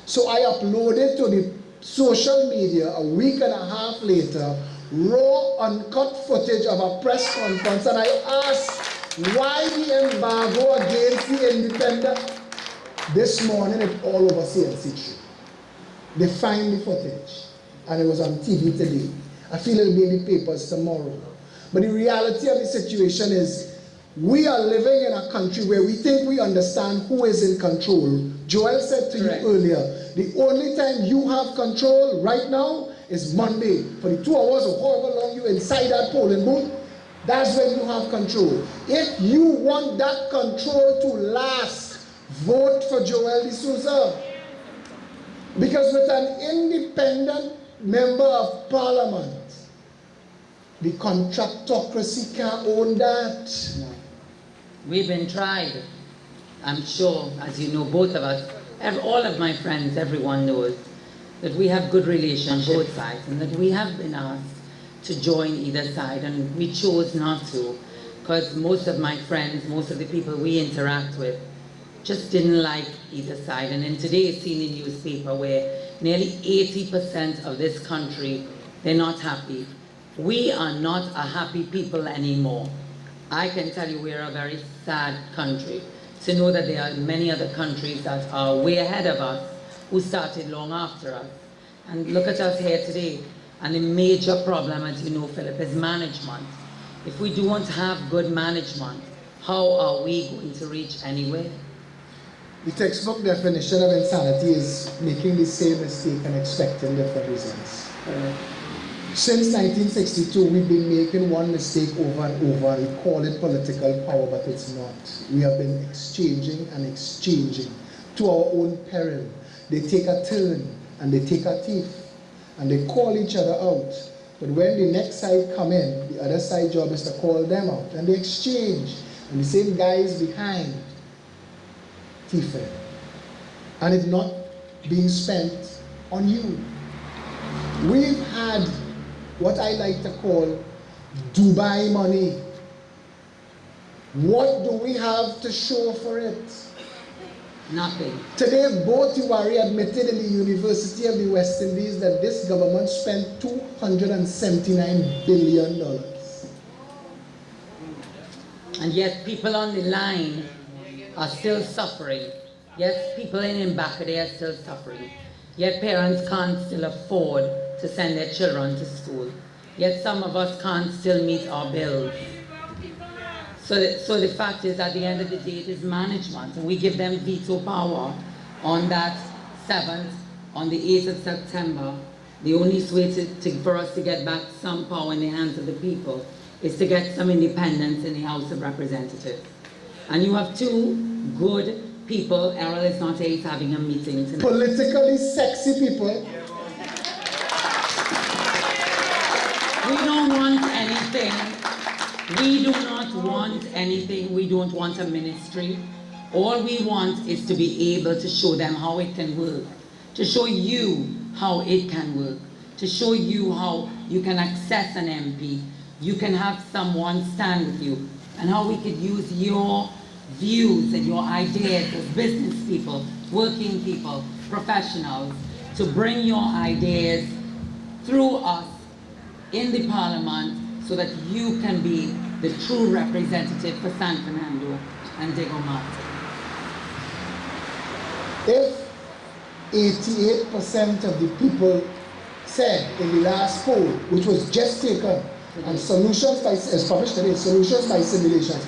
So I uploaded to the social media a week and a half later, raw, uncut footage of a press conference, and I asked why the embargo against the Independent. This morning it's all over CNC3. They find the footage, and it was on TV today. I feel it'll be in the papers tomorrow. But the reality of the situation is, we are living in a country where we think we understand who is in control. Joelle said to you earlier, the only time you have control right now is Monday. For the 2 hours or however long you're inside that polling booth, that's when you have control. If you want that control to last, vote for Jowelle De Souza. Because with an independent member of parliament, the contractocracy can't own that. No. We've been tried. I'm sure, as you know, both of us, all of my friends, everyone knows that we have good relations on both sides and that we have been asked to join either side, and we chose not to because most of my friends, most of the people we interact with just didn't like either side. And in today's seen in newspaper where nearly 80% of this country, they're not happy. We are not a happy people anymore. I can tell you we're a very sad country. To know that there are many other countries that are way ahead of us who started long after us. And look at us here today. And the major problem, as you know, Philip, is management. If we don't have good management, how are we going to reach anywhere? The textbook definition of insanity is making the same mistake and expecting different results. Since 1962, we've been making one mistake over and over. We call it political power, but it's not. We have been exchanging and exchanging to our own peril. They take a turn and they take a thief and they call each other out. But when the next side come in, the other side job is to call them out, and they exchange. And the same guy is behind, thiefing. And it's not being spent on you. We've had what I like to call Dubai money. What do we have to show for it? Nothing. Today, both Tiwari admitted in the University of the West Indies that this government spent $279 billion. And yet people on the line are still suffering. Yes, people in Mbakade are still suffering. Yet parents can't still afford to send their children to school. Yet some of us can't still meet our bills. So the fact is, at the end of the day, it is management, and we give them veto power on that 7th, on the 8th of September. The only way for us to get back some power in the hands of the people is to get some independence in the House of Representatives. And you have two good people. Errol is not here, he's having a meeting tonight. Politically sexy people. We don't want anything. We do not want anything. We don't want a ministry. All we want is to be able to show them how it can work. To show you how it can work. To show you how you can access an MP. You can have someone stand with you. And how we could use your views and your ideas as business people, working people, professionals, to bring your ideas through us in the parliament so that you can be the true representative for San Fernando and Diego Martin. If 88% of the people said in the last poll, which was just taken, and solutions by, as published today, solutions by simulations,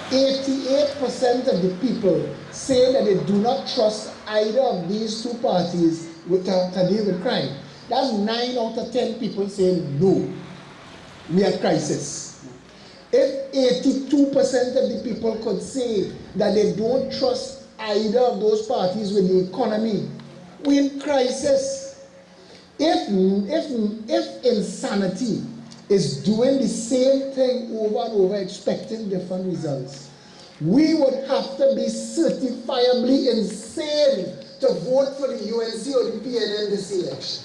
88% of the people say that they do not trust either of these two parties to deal with crime. That's 9 out of 10 people saying no, we are crisis. If 82% of the people could say that they don't trust either of those parties with the economy, we're in crisis. If insanity is doing the same thing over and over, expecting different results, we would have to be certifiably insane to vote for the UNC or the PNN this election.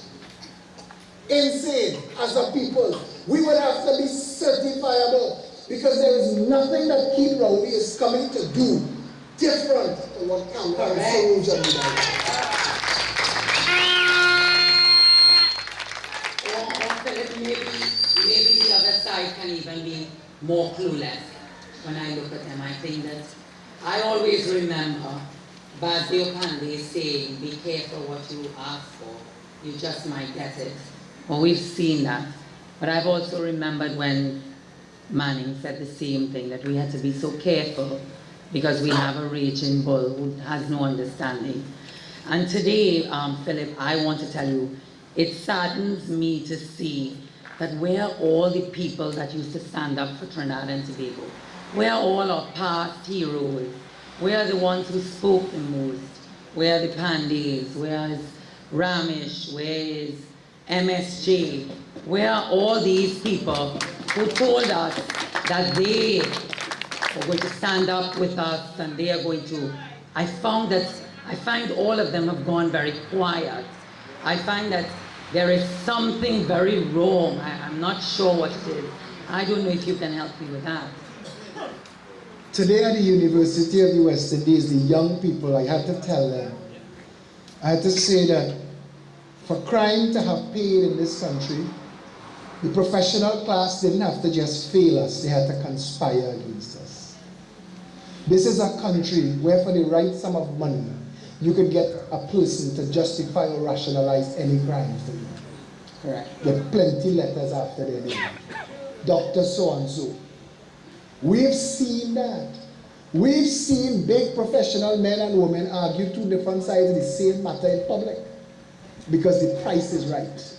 Insane as a people. We would have to be certifiable because there is nothing that Keith Rowley is coming to do different than what Cameron and Saroja did. Maybe the other side can even be more clueless when I look at them. I think that I always remember Basil Pandey saying, be careful what you ask for, you just might get it. Well, we've seen that. But I've also remembered when Manning said the same thing, that we had to be so careful because we have a raging bull who has no understanding. And today, Philip, I want to tell you, it saddens me to see that where all the people that used to stand up for Trinidad and Tobago, where all our past heroes, where are the ones who spoke the most, where are the Pandays, where is Ramesh, where is MSJ, where are all these people who told us that they are going to stand up with us and they are going to, I find all of them have gone very quiet. I find that there is something very wrong. I'm not sure what it is. I don't know if you can help me with that. Today at the University of the West Indies, the young people, I had to tell them, I had to say that for crime to have paid in this country, the professional class didn't have to just fail us, they had to conspire against us. This is a country where for the right sum of money, you could get a person to justify or rationalize any crime for you. Correct. There are plenty letters after their name. Dr. So-and-so. We've seen that. We've seen big professional men and women argue two different sides of the same matter in public because the price is right.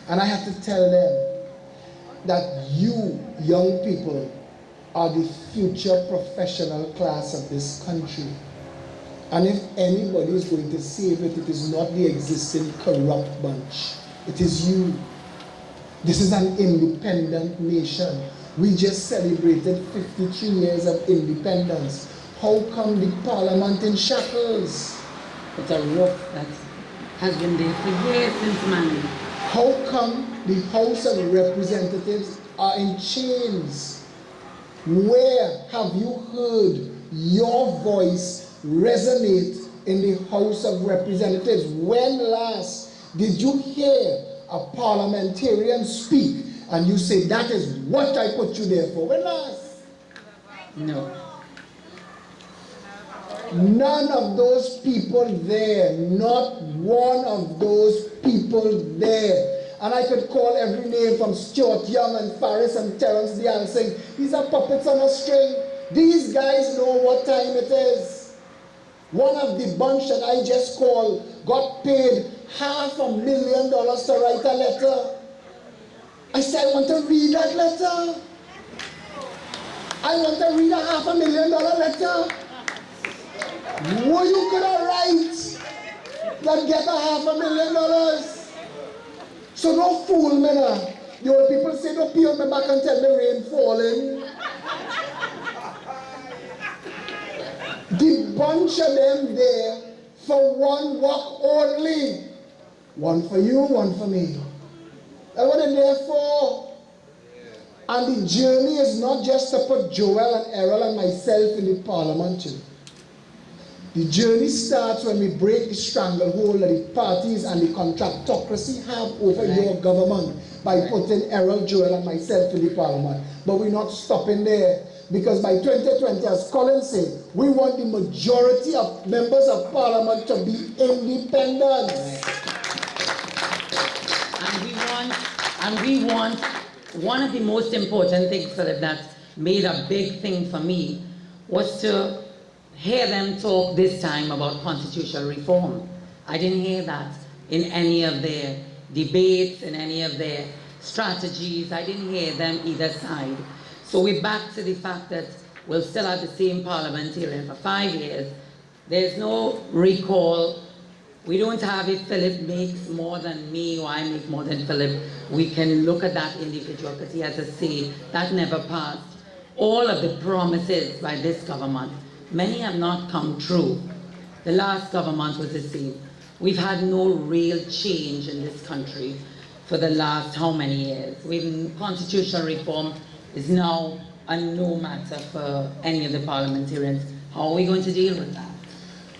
And I have to tell them that you, young people, are the future professional class of this country. And if anybody is going to save it, it is not the existing corrupt bunch. It is you. This is an independent nation. We just celebrated 53 years of independence. How come the parliament in shackles? It's a rope that has been there for years since Manning. How come the House of Representatives are in chains? Where have you heard your voice resonate in the House of Representatives? When last did you hear a parliamentarian speak and you say, that is what I put you there for? When last? No. None of those people there, not one of those people there. And I could call every name from Stuart Young and Faris and Terence Dancing. These are puppets on a string. These guys know what time it is. One of the bunch that I just called got paid $500,000 to write a letter. I said, I want to read that letter. I want to read a $500,000 letter. What you could have write that get a $500,000? So don't fool me now. The old people say, don't peel me back and tell me rain falling. The bunch of them there for one walk only. One for you, one for me. That's what they're there for. And the journey is not just to put Joelle and Errol and myself in the parliament. The journey starts when we break the stranglehold that the parties and the contractocracy have over your government by putting Errol, Joelle and myself in the parliament. But we're not stopping there, because by 2020, as Colin said, we want the majority of members of parliament to be independent. And we want one of the most important things, Philip, that made a big thing for me was to hear them talk this time about constitutional reform. I didn't hear that in any of their debates, in any of their strategies. I didn't hear them either side. So we're back to the fact that we'll still have the same parliamentarian for 5 years. There's no recall. We don't have, if Philip makes more than me or I make more than Philip, we can look at that individual because he has a say. That never passed. All of the promises by this government, many have not come true. The last government was the same. We've had no real change in this country for the last how many years? Constitutional reform is now a no matter for any of the parliamentarians. How are we going to deal with that?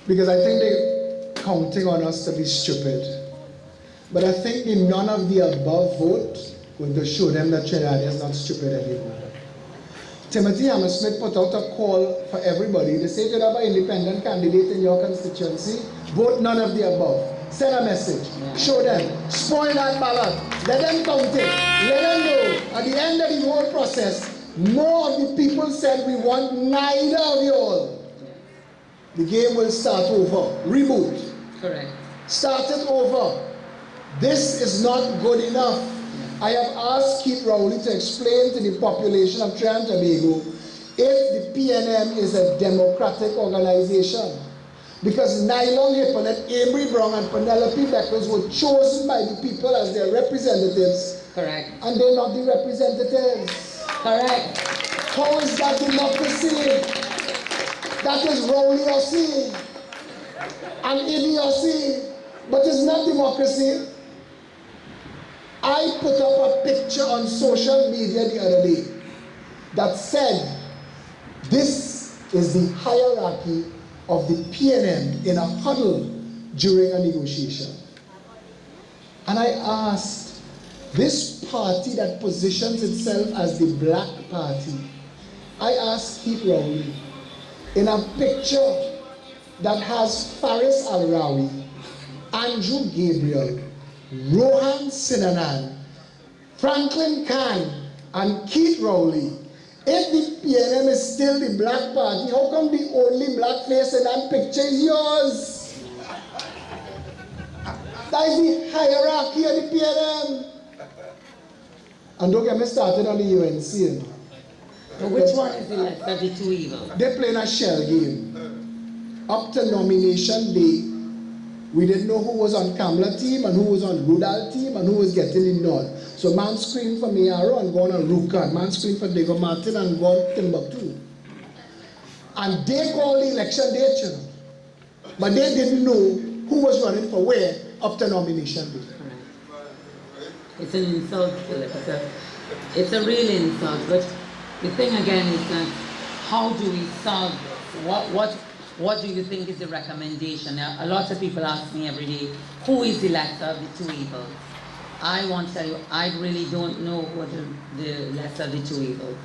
Because I think they're counting on us to be stupid. But I think the none of the above vote going to show them that Trinidad is not stupid anymore. Timothy Hammersmith put out a call for everybody. They say if you have an independent candidate in your constituency, vote none of the above. Send a message. Show them. Spoil that ballot. Let them count it. Let them know. At the end of the whole process, more of the people said we want neither of you all. The game will start over. Reboot. Correct. Start it over. This is not good enough. I have asked Keith Rowley to explain to the population of Trinidad and Tobago if the PNM is a democratic organization. Because Nylon Hippolyte, Avery Brown, and Penelope Beckles were chosen by the people as their representatives. Correct. And they're not the representatives. Correct. How is that democracy? That is Rowley or C. And Ivy or C. But it's not democracy. I put up a picture on social media the other day that said, this is the hierarchy of the PNM in a huddle during a negotiation. And I asked, this party that positions itself as the black party, I asked Keith Rowley, in a picture that has Faris Al-Rawi, Andrew Gabriel, Rohan Sinanan, Franklin Khan, and Keith Rowley. If the PNM is still the black party, how come the only black face in that picture is yours? That is the hierarchy of the PNM. And don't get me started on the UNC. But which one is the less of the two evils? They're playing a shell game. Up to nomination day, we didn't know who was on Kamla team and who was on Rudal team and who was getting the nod. So man screamed for Mayaro and gone on Ruka. Man screamed for Diego Martin and gone Timbuktu. And they called the election date, you know. But they didn't know who was running for where up to nomination day. It's an insult, Philip. It's a real insult. But the thing again is that how do we solve this? What do you think is the recommendation? Now, a lot of people ask me every day, who is the lesser of the two evils? I want to tell you, I really don't know what the lesser of the two evils.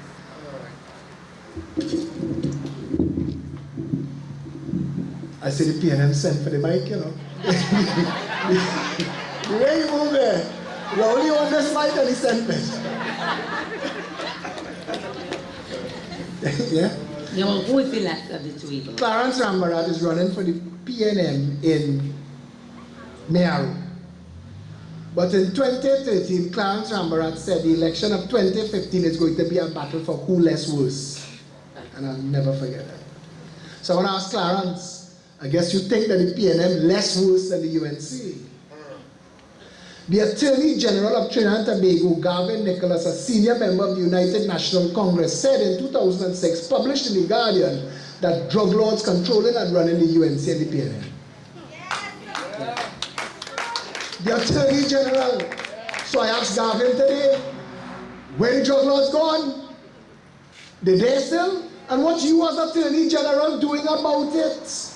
I see the PNM sent for the mic, you know. The way you move there. You only on this mic and he sent me. Yeah? Yeah, well, who is the last of the two people? Clarence Rambarat is running for the PNM in Mearu. But in 2013, Clarence Rambarat said the election of 2015 is going to be a battle for who less worse. And I'll never forget that. So I want to ask Clarence, I guess you think that the PNM less worse than the UNC. The Attorney General of Trinidad and Tobago, Gavin Nicholas, a senior member of the United National Congress, said in 2006, published in The Guardian, that drug lords controlling and running the UNC and the PNM. The Attorney General. So I asked Gavin today, where the drug lords gone? They there still? And what you as Attorney General doing about it?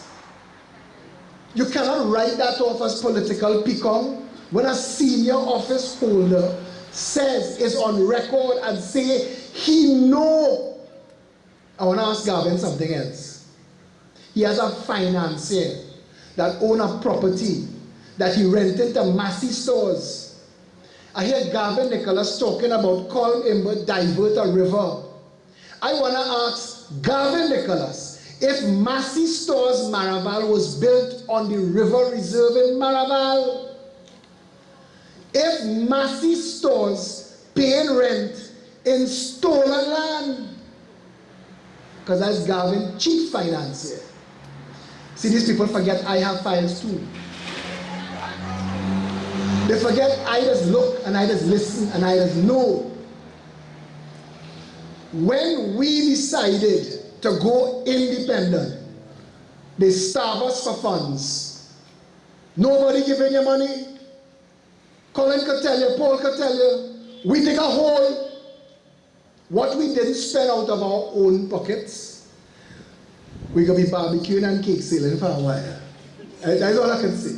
You cannot write that off as political pecan when a senior office holder says, is on record and say he know. I want to ask Gavin something else. He has a financier that own a property that he rented to Massey stores. I hear Gavin Nicholas talking about Colm Imber divert a river. I want to ask Gavin Nicholas, if Massey Stores Maraval was built on the river reserve in Maraval, if Massey Stores paying rent in stolen land, because that's Gavin, chief financier. See, these people forget I have files too. They forget I just look and I just listen and I just know. When we decided to go independent, they starve us for funds. Nobody giving you money. Colin could tell you, Paul could tell you, we dig a hole. What we didn't spend out of our own pockets, we could be barbecuing and cake selling for a while. That's all I can say.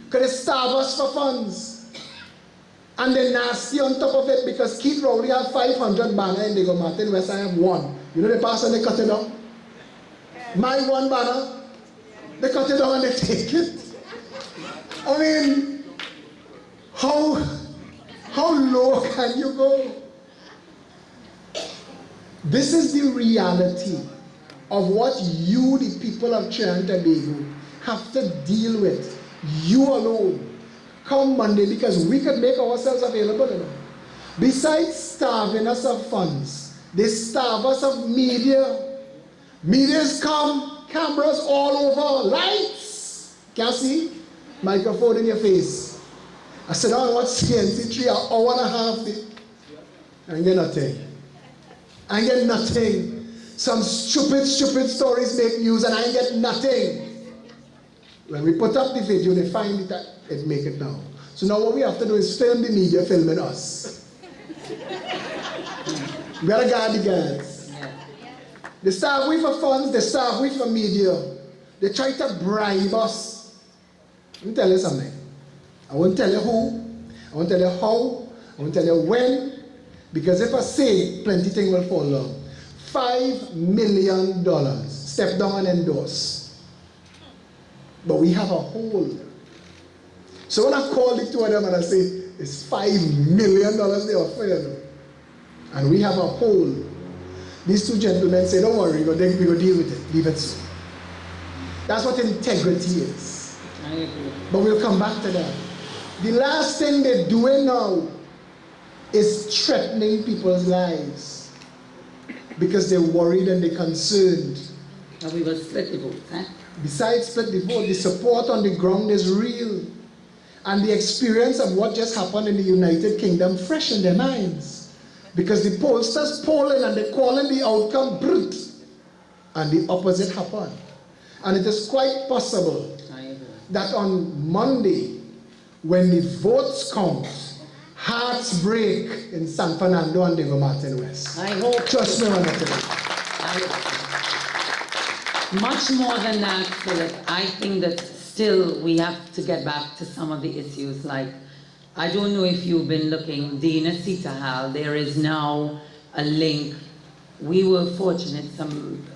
Because they starve us for funds. And they're nasty on top of it because Keith Rowley have 500 banner in Diego Martin West, I have one. You know they pass and they cut it down? My one banner, they cut it down and they take it. I mean, how low can you go? This is the reality of what you, the people of Trinidad and Tobago, have to deal with. You alone. Come Monday, because we could make ourselves available. You know. Besides starving us of funds, they starve us of media. Media's come, cameras all over, lights. Can't see? Microphone in your face. I said, I watch CNC 3 an hour and a half. I get nothing. I get nothing. Some stupid stories make news and I get nothing. When we put up the video, they find it that it make it now. So now what we have to do is film the media filming us. We gotta guard the guys. They starve we for funds, they starve we for media. They try to bribe us. Let me tell you something. I won't tell you who, I won't tell you how, I won't tell you when, because if I say, plenty things will fall down. $5 million. Step down and endorse. But we have a hole. So when I call the two of them and I say, it's $5 million they offer you. And we have a hole. These two gentlemen say, don't worry, we're going to deal with it. Leave it so. That's what integrity is. I agree. But we'll come back to that. The last thing they're doing now is threatening people's lives. Because they're worried and they're concerned. And we will split the vote, eh? Besides split the vote, the support on the ground is real. And the experience of what just happened in the United Kingdom fresh in their minds. Because the pollsters polling and they're calling the outcome brute. And the opposite happened. And it is quite possible that on Monday, when the votes count, hearts break in San Fernando and Diego Martin West. I hope. Trust me when I tell you. Much more than that, Philip, I think that still we have to get back to some of the issues. Like, I don't know if you've been looking, Dina Sitahal, there is now a link. We were fortunate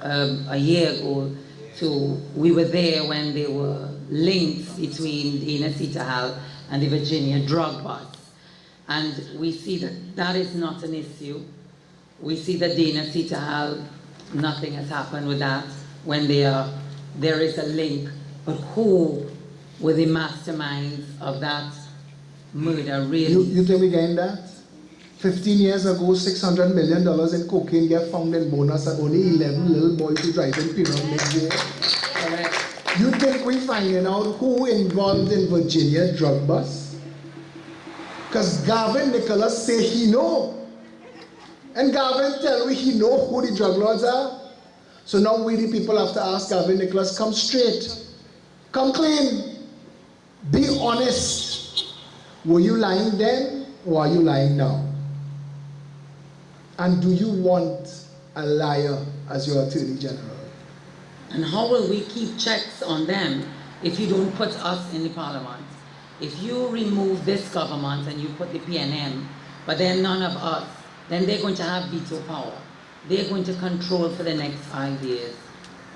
a year ago we were there when there were links between Dina Sitahal and the Virginia drug bust. And we see that that is not an issue. We see that Dana Sitahal, nothing has happened with that when there is a link. But who were the masterminds of that murder really? You think we getting that? 15 years ago, $600 million in cocaine get found in Bonus and only 11 little boys who drive in pyramids there. Correct. You think we finding out who involved in Virginia drug bust? Because Gavin Nicholas say he know. And Gavin tell me he know who the drug lords are. So now we the people have to ask Gavin Nicholas, come straight. Come clean. Be honest. Were you lying then or are you lying now? And do you want a liar as your Attorney General? And how will we keep checks on them if you don't put us in the parliament? If you remove this government and you put the PNM, but then none of us, then they're going to have veto power. They're going to control for the next 5 years.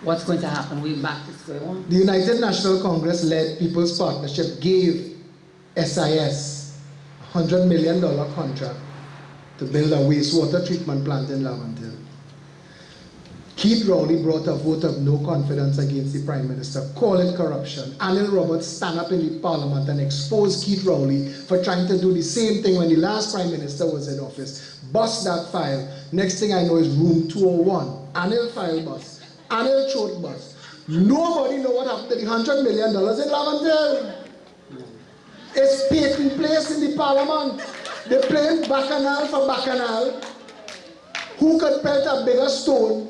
What's going to happen? We're back to square one. The United National Congress-led People's Partnership gave SIS a $100 million contract to build a wastewater treatment plant in Laventille. Keith Rowley brought a vote of no confidence against the Prime Minister, call it corruption. Anil Roberts stand up in the Parliament and expose Keith Rowley for trying to do the same thing when the last Prime Minister was in office. Bust that file. Next thing I know is room 201. Anil file bust. Anil throat bust. Nobody know what happened to the $100 million in Laventille. It's taking place in the Parliament. They're playing bacchanal for bacchanal. Who could pelt a bigger stone?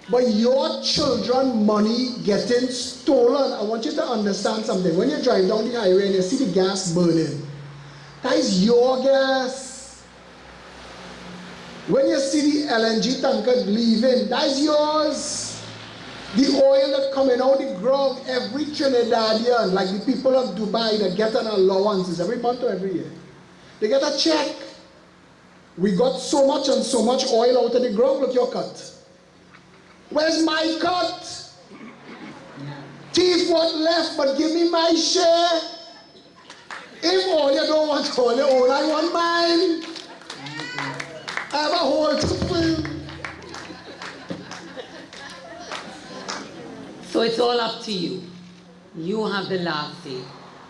But your children money getting stolen. I want you to understand something. When you drive down the highway and you see the gas burning, that is your gas. When you see the LNG tanker leaving, that is yours. The oil that coming out the ground, every Trinidadian, like the people of Dubai that get an allowance, is every month or every year. They get a check. We got so much and so much oil out of the ground, look your cut. Where's my cut? Thief what left, but give me my share. If all you don't want all your own, I want mine. I have a hole to fill. So it's all up to you. You have the last say.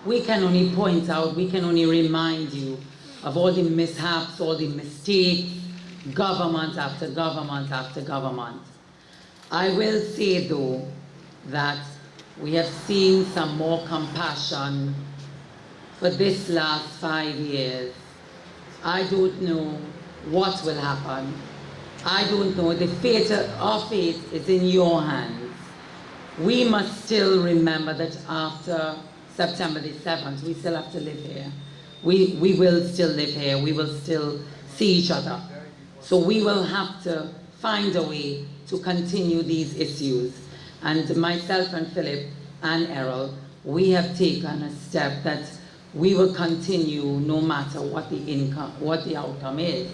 We can only point out, we can only remind you of all the mishaps, all the mistakes, government after government after government. I will say though that we have seen some more compassion for this last 5 years. I don't know what will happen. I don't know. The fate, our fate is in your hands. We must still remember that after September the 7th, we still have to live here. We will still live here. We will still see each other. So we will have to find a way to continue these issues. And myself and Philip and Errol, we have taken a step that we will continue no matter what the outcome is,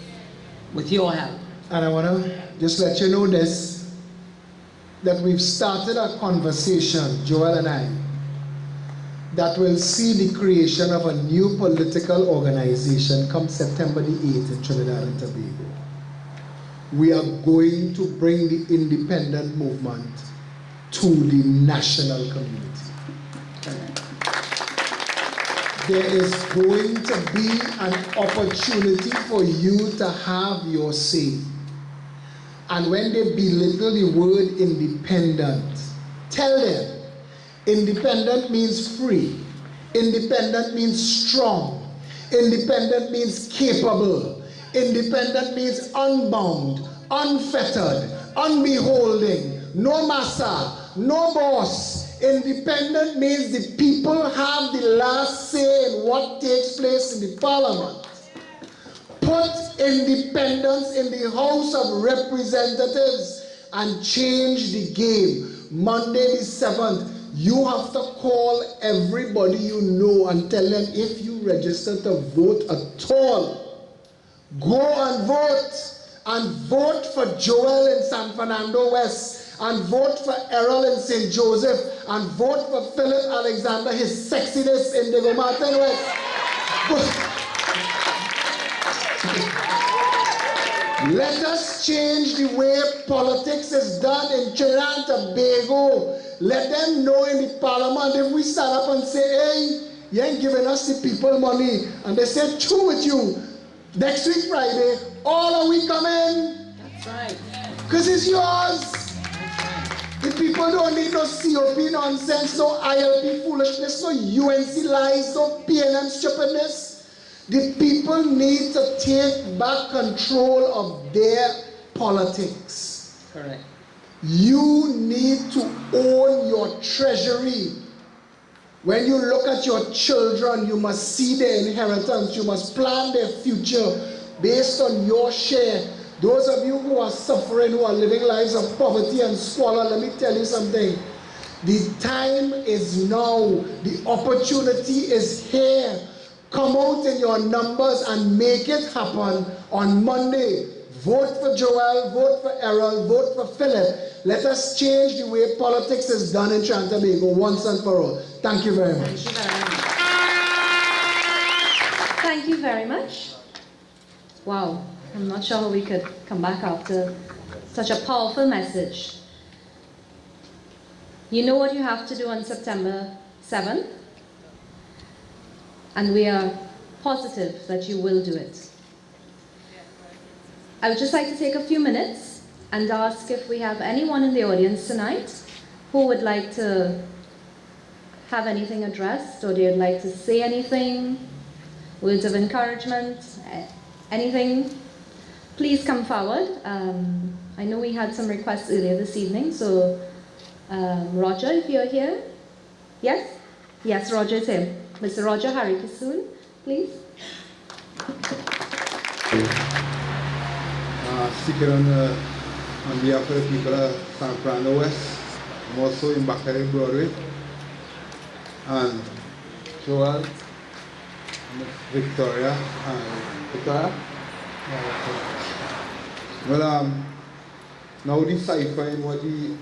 with your help. And I want to just let you know this, that we've started a conversation, Joelle and I, that will see the creation of a new political organization come September the 8th in Trinidad and Tobago. We are going to bring the independent movement to the national community. There is going to be an opportunity for you to have your say. And when they belittle the word independent, tell them, independent means free. Independent means strong. Independent means capable. Independent means unbound, unfettered, unbeholding, no master, no boss. Independent means the people have the last say in what takes place in the parliament. Put independence in the House of Representatives and change the game. Monday the 7th, you have to call everybody you know and tell them if you register to vote at all, go and vote for Joelle in San Fernando West, and vote for Errol in St. Joseph, and vote for Philip Alexander, his sexiness in Diego Martin West. Let us change the way politics is done in Trinidad and Tobago. Let them know in the parliament if we stand up and say, hey, you ain't giving us the people money, and they say, true with you, next week Friday, all are we coming? That's right. Because it's yours. The people don't need no COP nonsense, no ILP foolishness, no UNC lies, no PNM stupidness. The people need to take back control of their politics. Correct. You need to own your treasury. When you look at your children, you must see their inheritance. You must plan their future based on your share. Those of you who are suffering, who are living lives of poverty and squalor, let me tell you something. The time is now. The opportunity is here. Come out in your numbers and make it happen on Monday. Vote for Joelle, vote for Errol, vote for Philip. Let us change the way politics is done in Trinidad and Tobago once and for all. Thank you very much. Thank you very much. Wow, I'm not sure how we could come back after such a powerful message. You know what you have to do on September 7th? And we are positive that you will do it. I would just like to take a few minutes and ask if we have anyone in the audience tonight who would like to have anything addressed, or they'd like to say anything, words of encouragement, anything. Please come forward. I know we had some requests earlier this evening, so Roger, if you're here. Yes? Yes, Roger is here. Mr. Roger Harry-Kisoon, please. Speaking on behalf of the people of San Fernando West, I'm also in Bakari Broadway, and Joelle, Victoria, Victoria. Well, now deciphering what the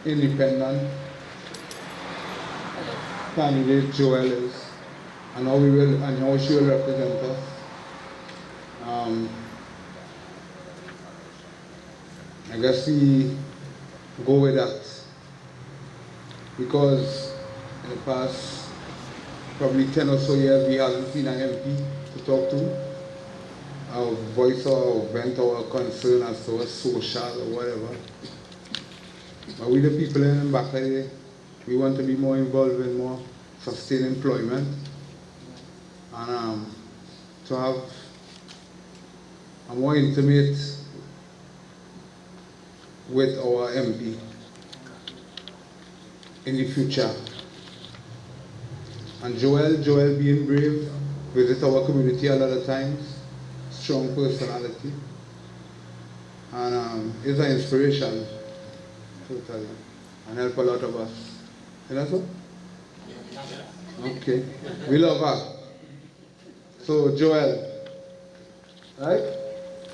independent candidate Joelle is, and how she will represent us. I guess we go with that, because in the past probably 10 or so years we haven't seen an MP to talk to, our voice or vent our concern as to a social or whatever. But we the people in Bakari, we want to be more involved in more sustained employment, and to have a more intimate with our MP in the future. And Joelle being brave, visit our community a lot of times, strong personality, and is an inspiration, totally, and help a lot of us. You know so? Okay. We love her. So Joelle, right?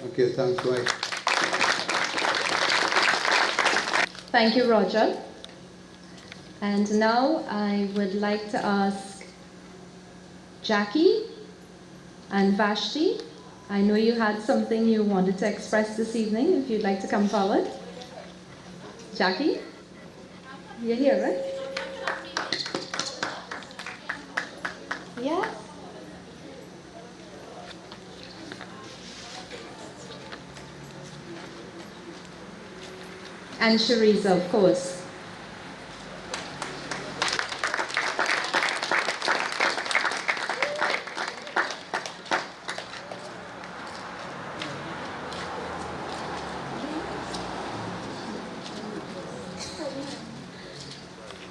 Okay, thanks, right. Thank you, Roger. And now I would like to ask Jackie and Vashti. I know you had something you wanted to express this evening, if you'd like to come forward. Jackie? You're here, right? Yeah? And Shariza, of course.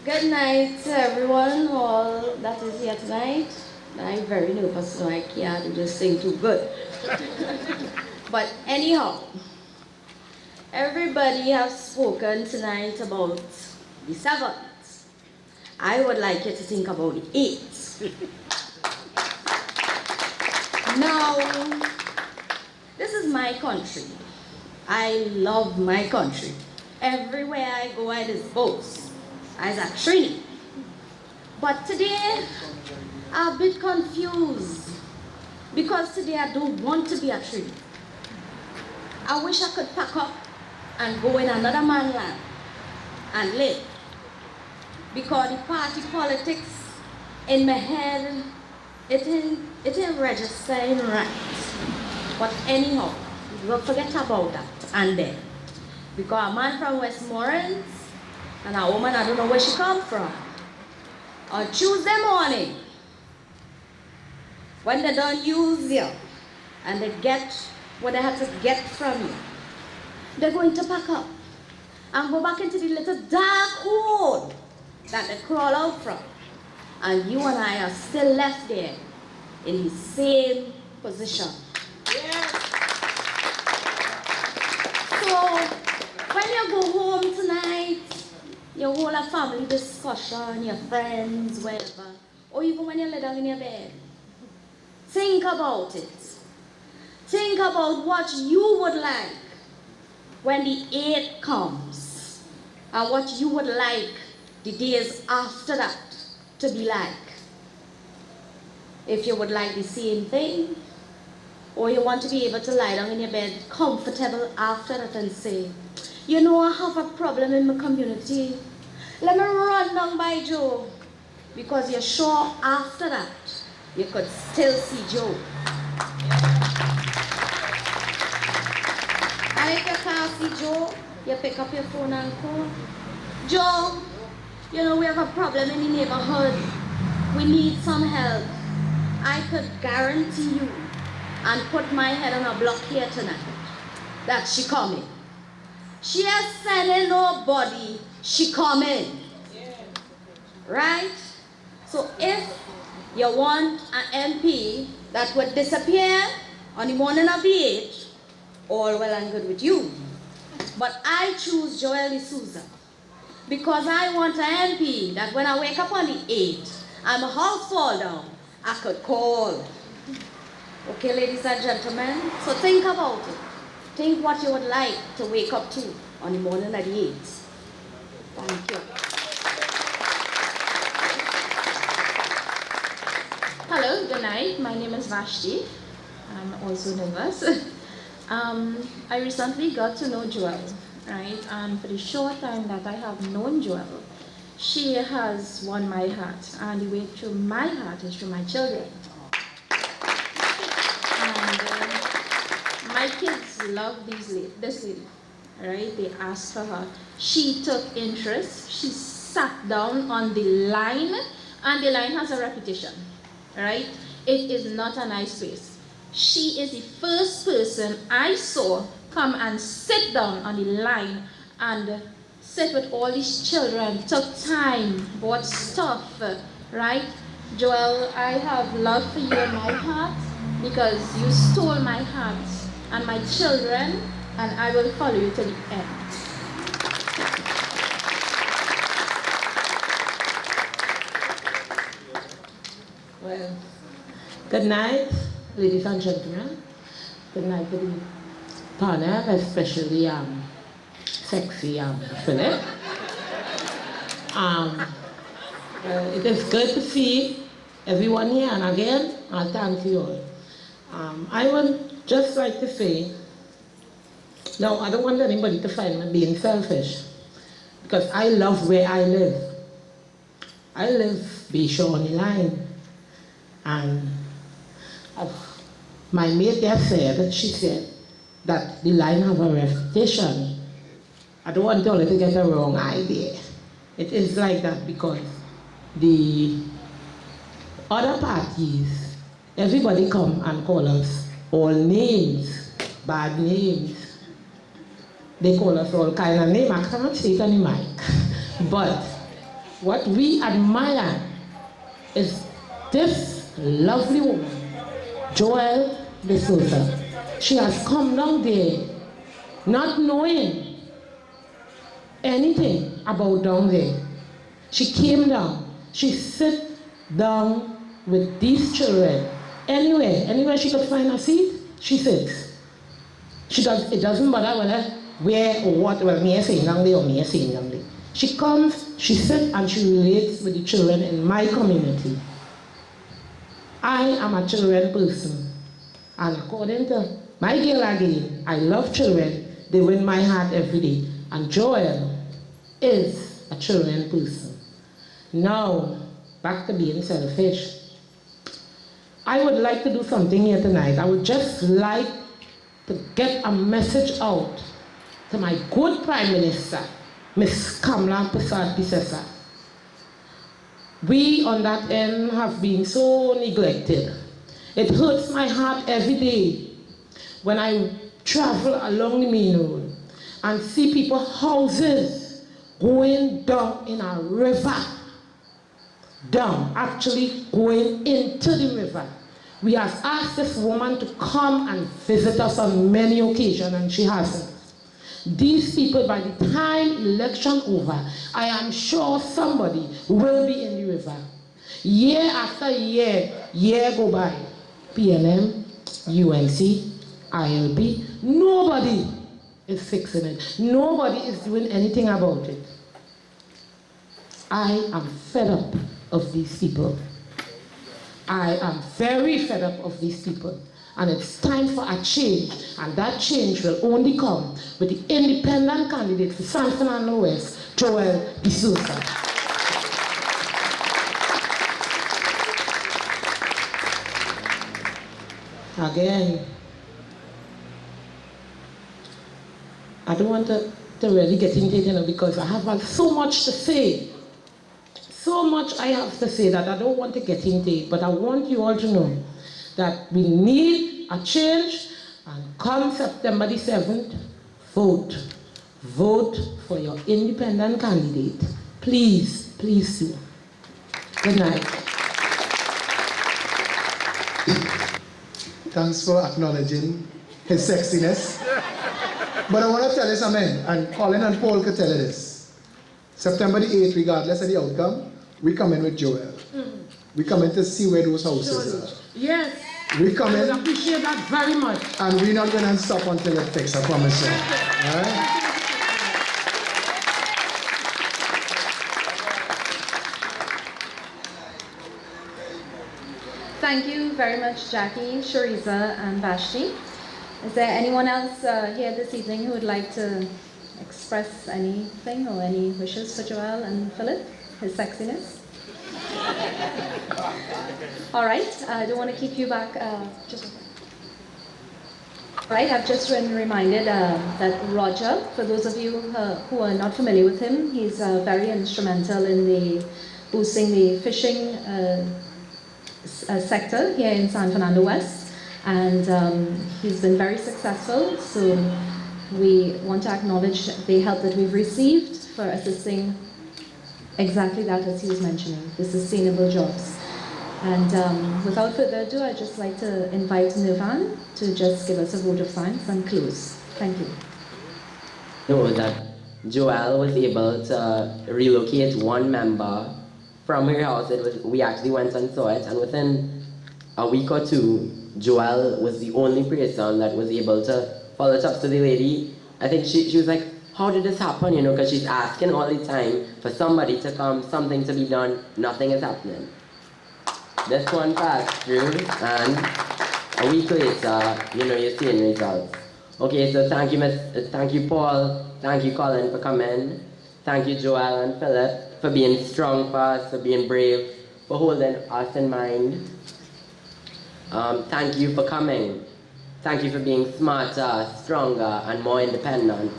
Good night to everyone, all that is here tonight. I'm very nervous, so I can't just sing too good. But anyhow, everybody has spoken tonight about the 7th. I would like you to think about the 8th. Now, this is my country. I love my country. Everywhere I go, I just boast. As a Trini. But today, I'm a bit confused, because today I don't want to be a Trini. I wish I could pack up and go in another man's land and live. Because the party politics in my head, it ain't registering right. But anyhow, we'll forget about that and then. Because a man from Westmoreland and a woman, I don't know where she come from. On Tuesday morning, when they don't use you and they get what they have to get from you, they're going to pack up and go back into the little dark hole that they crawl out from. And you and I are still left there in the same position. Yes. So when you go home tonight, you hold a family discussion, your friends, whatever, or even when you lay down in your bed, think about it. Think about what you would like when the 8th comes, and what you would like the days after that to be like. If you would like the same thing, or you want to be able to lie down in your bed comfortable after that and say, you know, I have a problem in my community. Let me run down by Joe. Because you're sure after that, you could still see Joe. And if you can't see Joe, you pick up your phone and call. Joe, you know, we have a problem in the neighborhood. We need some help. I could guarantee you and put my head on a block here tonight that she coming. She has sending nobody, she coming. Right? So if you want an MP that would disappear on the morning of the 8th, all well and good with you. But I choose Jowelle De Souza because I want an MP that when I wake up on the 8th and my house fall down, I could call. Okay, ladies and gentlemen, so think about it. Think what you would like to wake up to on the morning of the 8th. Thank you. Hello, good night. My name is Vashti. I'm also nervous. I recently got to know Joelle, right? And for the short time that I have known Joelle, she has won my heart. And the way through my heart is through my children. And my kids love this lady, right? They asked for her. She took interest. She sat down on the line, and the line has a reputation, right? It is not a nice place. She is the first person I saw come and sit down on the line and sit with all these children, took time, bought stuff, right? Joelle, I have love for you in my heart because you stole my heart and my children, and I will follow you to the end. Well, good night, ladies and gentlemen. Good night to the panel, especially sexy Philip. It is good to see everyone here, and again, I'll thank you all. I would just like to say, no, I don't want anybody to find me being selfish, because I love where I live. I live Bayshore on the line. And my mate there said, she said, that the line have a reputation. I don't want you to get a wrong idea. It is like that because the other parties, everybody come and call us all names, bad names. They call us all kind of names. I cannot say it on the mic. But what we admire is this lovely woman, Jowelle De Souza. She has come down there not knowing anything about down there. She came down. She sat down with these children. Anywhere she could find a seat, she sits. It doesn't matter whether where or what, well, me saying down there or me saying down there. She comes, she sits, and she relates with the children in my community. I am a children person, and according to my girl again, I love children. They win my heart every day. And Joelle is a children person. Now, back to being selfish. I would like to do something here tonight. I would just like to get a message out to my good Prime Minister, Ms. Kamala Persad-Bissessar. We on that end have been so neglected. It hurts my heart every day when I travel along the main road and see people's houses going down in a river. Down, actually going into the river. We have asked this woman to come and visit us on many occasions and she hasn't. These people, by the time election over, I am sure somebody will be in the river. Year after year, year go by. PLM, UNC, ILB, nobody is fixing it. Nobody is doing anything about it. I am fed up of these people. I am very fed up of these people. And it's time for a change. And that change will only come with the independent candidate for San Fernando West, Jowelle De Souza. Again, I don't want to really get into it, because I have so much to say. So much I have to say that I don't want to get into it, but I want you all to know that we need a change, and come September the 7th, vote. Vote for your independent candidate. Please, please do. Good night. Thanks for acknowledging his sexiness. But I want to tell you something, and Colin and Paul could tell you this. September the 8th, regardless of the outcome, we come in with Joelle. We come in to see where those houses are. Yes. We come in. I appreciate that very much. And we're not going to stop until it fixes, I promise you. All right? Thank you very much, Jackie, Shariza, and Vashti. Is there anyone else here this evening who would like to express anything or any wishes for Joelle and Philip, his sexiness? All right, I don't want to keep you back. Right, I've just been reminded that Roger, for those of you who are not familiar with him, he's very instrumental in boosting the fishing sector here in San Fernando West, and he's been very successful, so we want to acknowledge the help that we've received for assisting exactly that, as he was mentioning, the sustainable jobs. And without further ado, I'd just like to invite Nirvan to just give us a vote of thanks and close. Thank you. Know that Joelle was able to relocate one member from her house. We actually went and saw it, and within a week or two, Joelle was the only person that was able to follow it up to the lady. I think she was like, how did this happen, you know, because she's asking all the time for somebody to come, something to be done, nothing is happening. This one passed through, and a week later, you know, you're seeing results. Okay, so thank you Paul, thank you Colin for coming, thank you Joelle and Philip for being strong for us, for being brave, for holding us in mind. Thank you for coming. Thank you for being smarter, stronger, and more independent.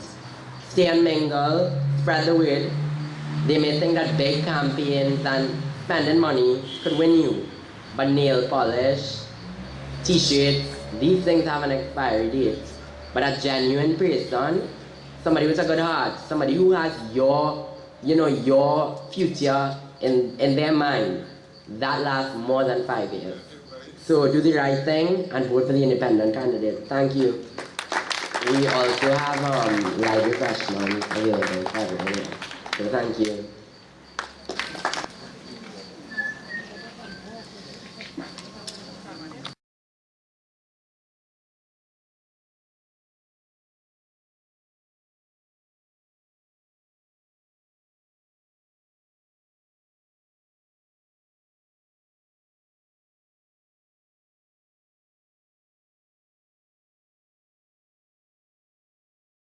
Stay and mingle, spread the word. They may think that big campaigns and spending money could win you, but nail polish, t-shirts, these things have an expiry date. But a genuine person, somebody with a good heart, somebody who has your future in their mind, that lasts more than 5 years. So do the right thing and vote for the independent candidate. Thank you. We also have live refreshments available for everyone else. So thank you.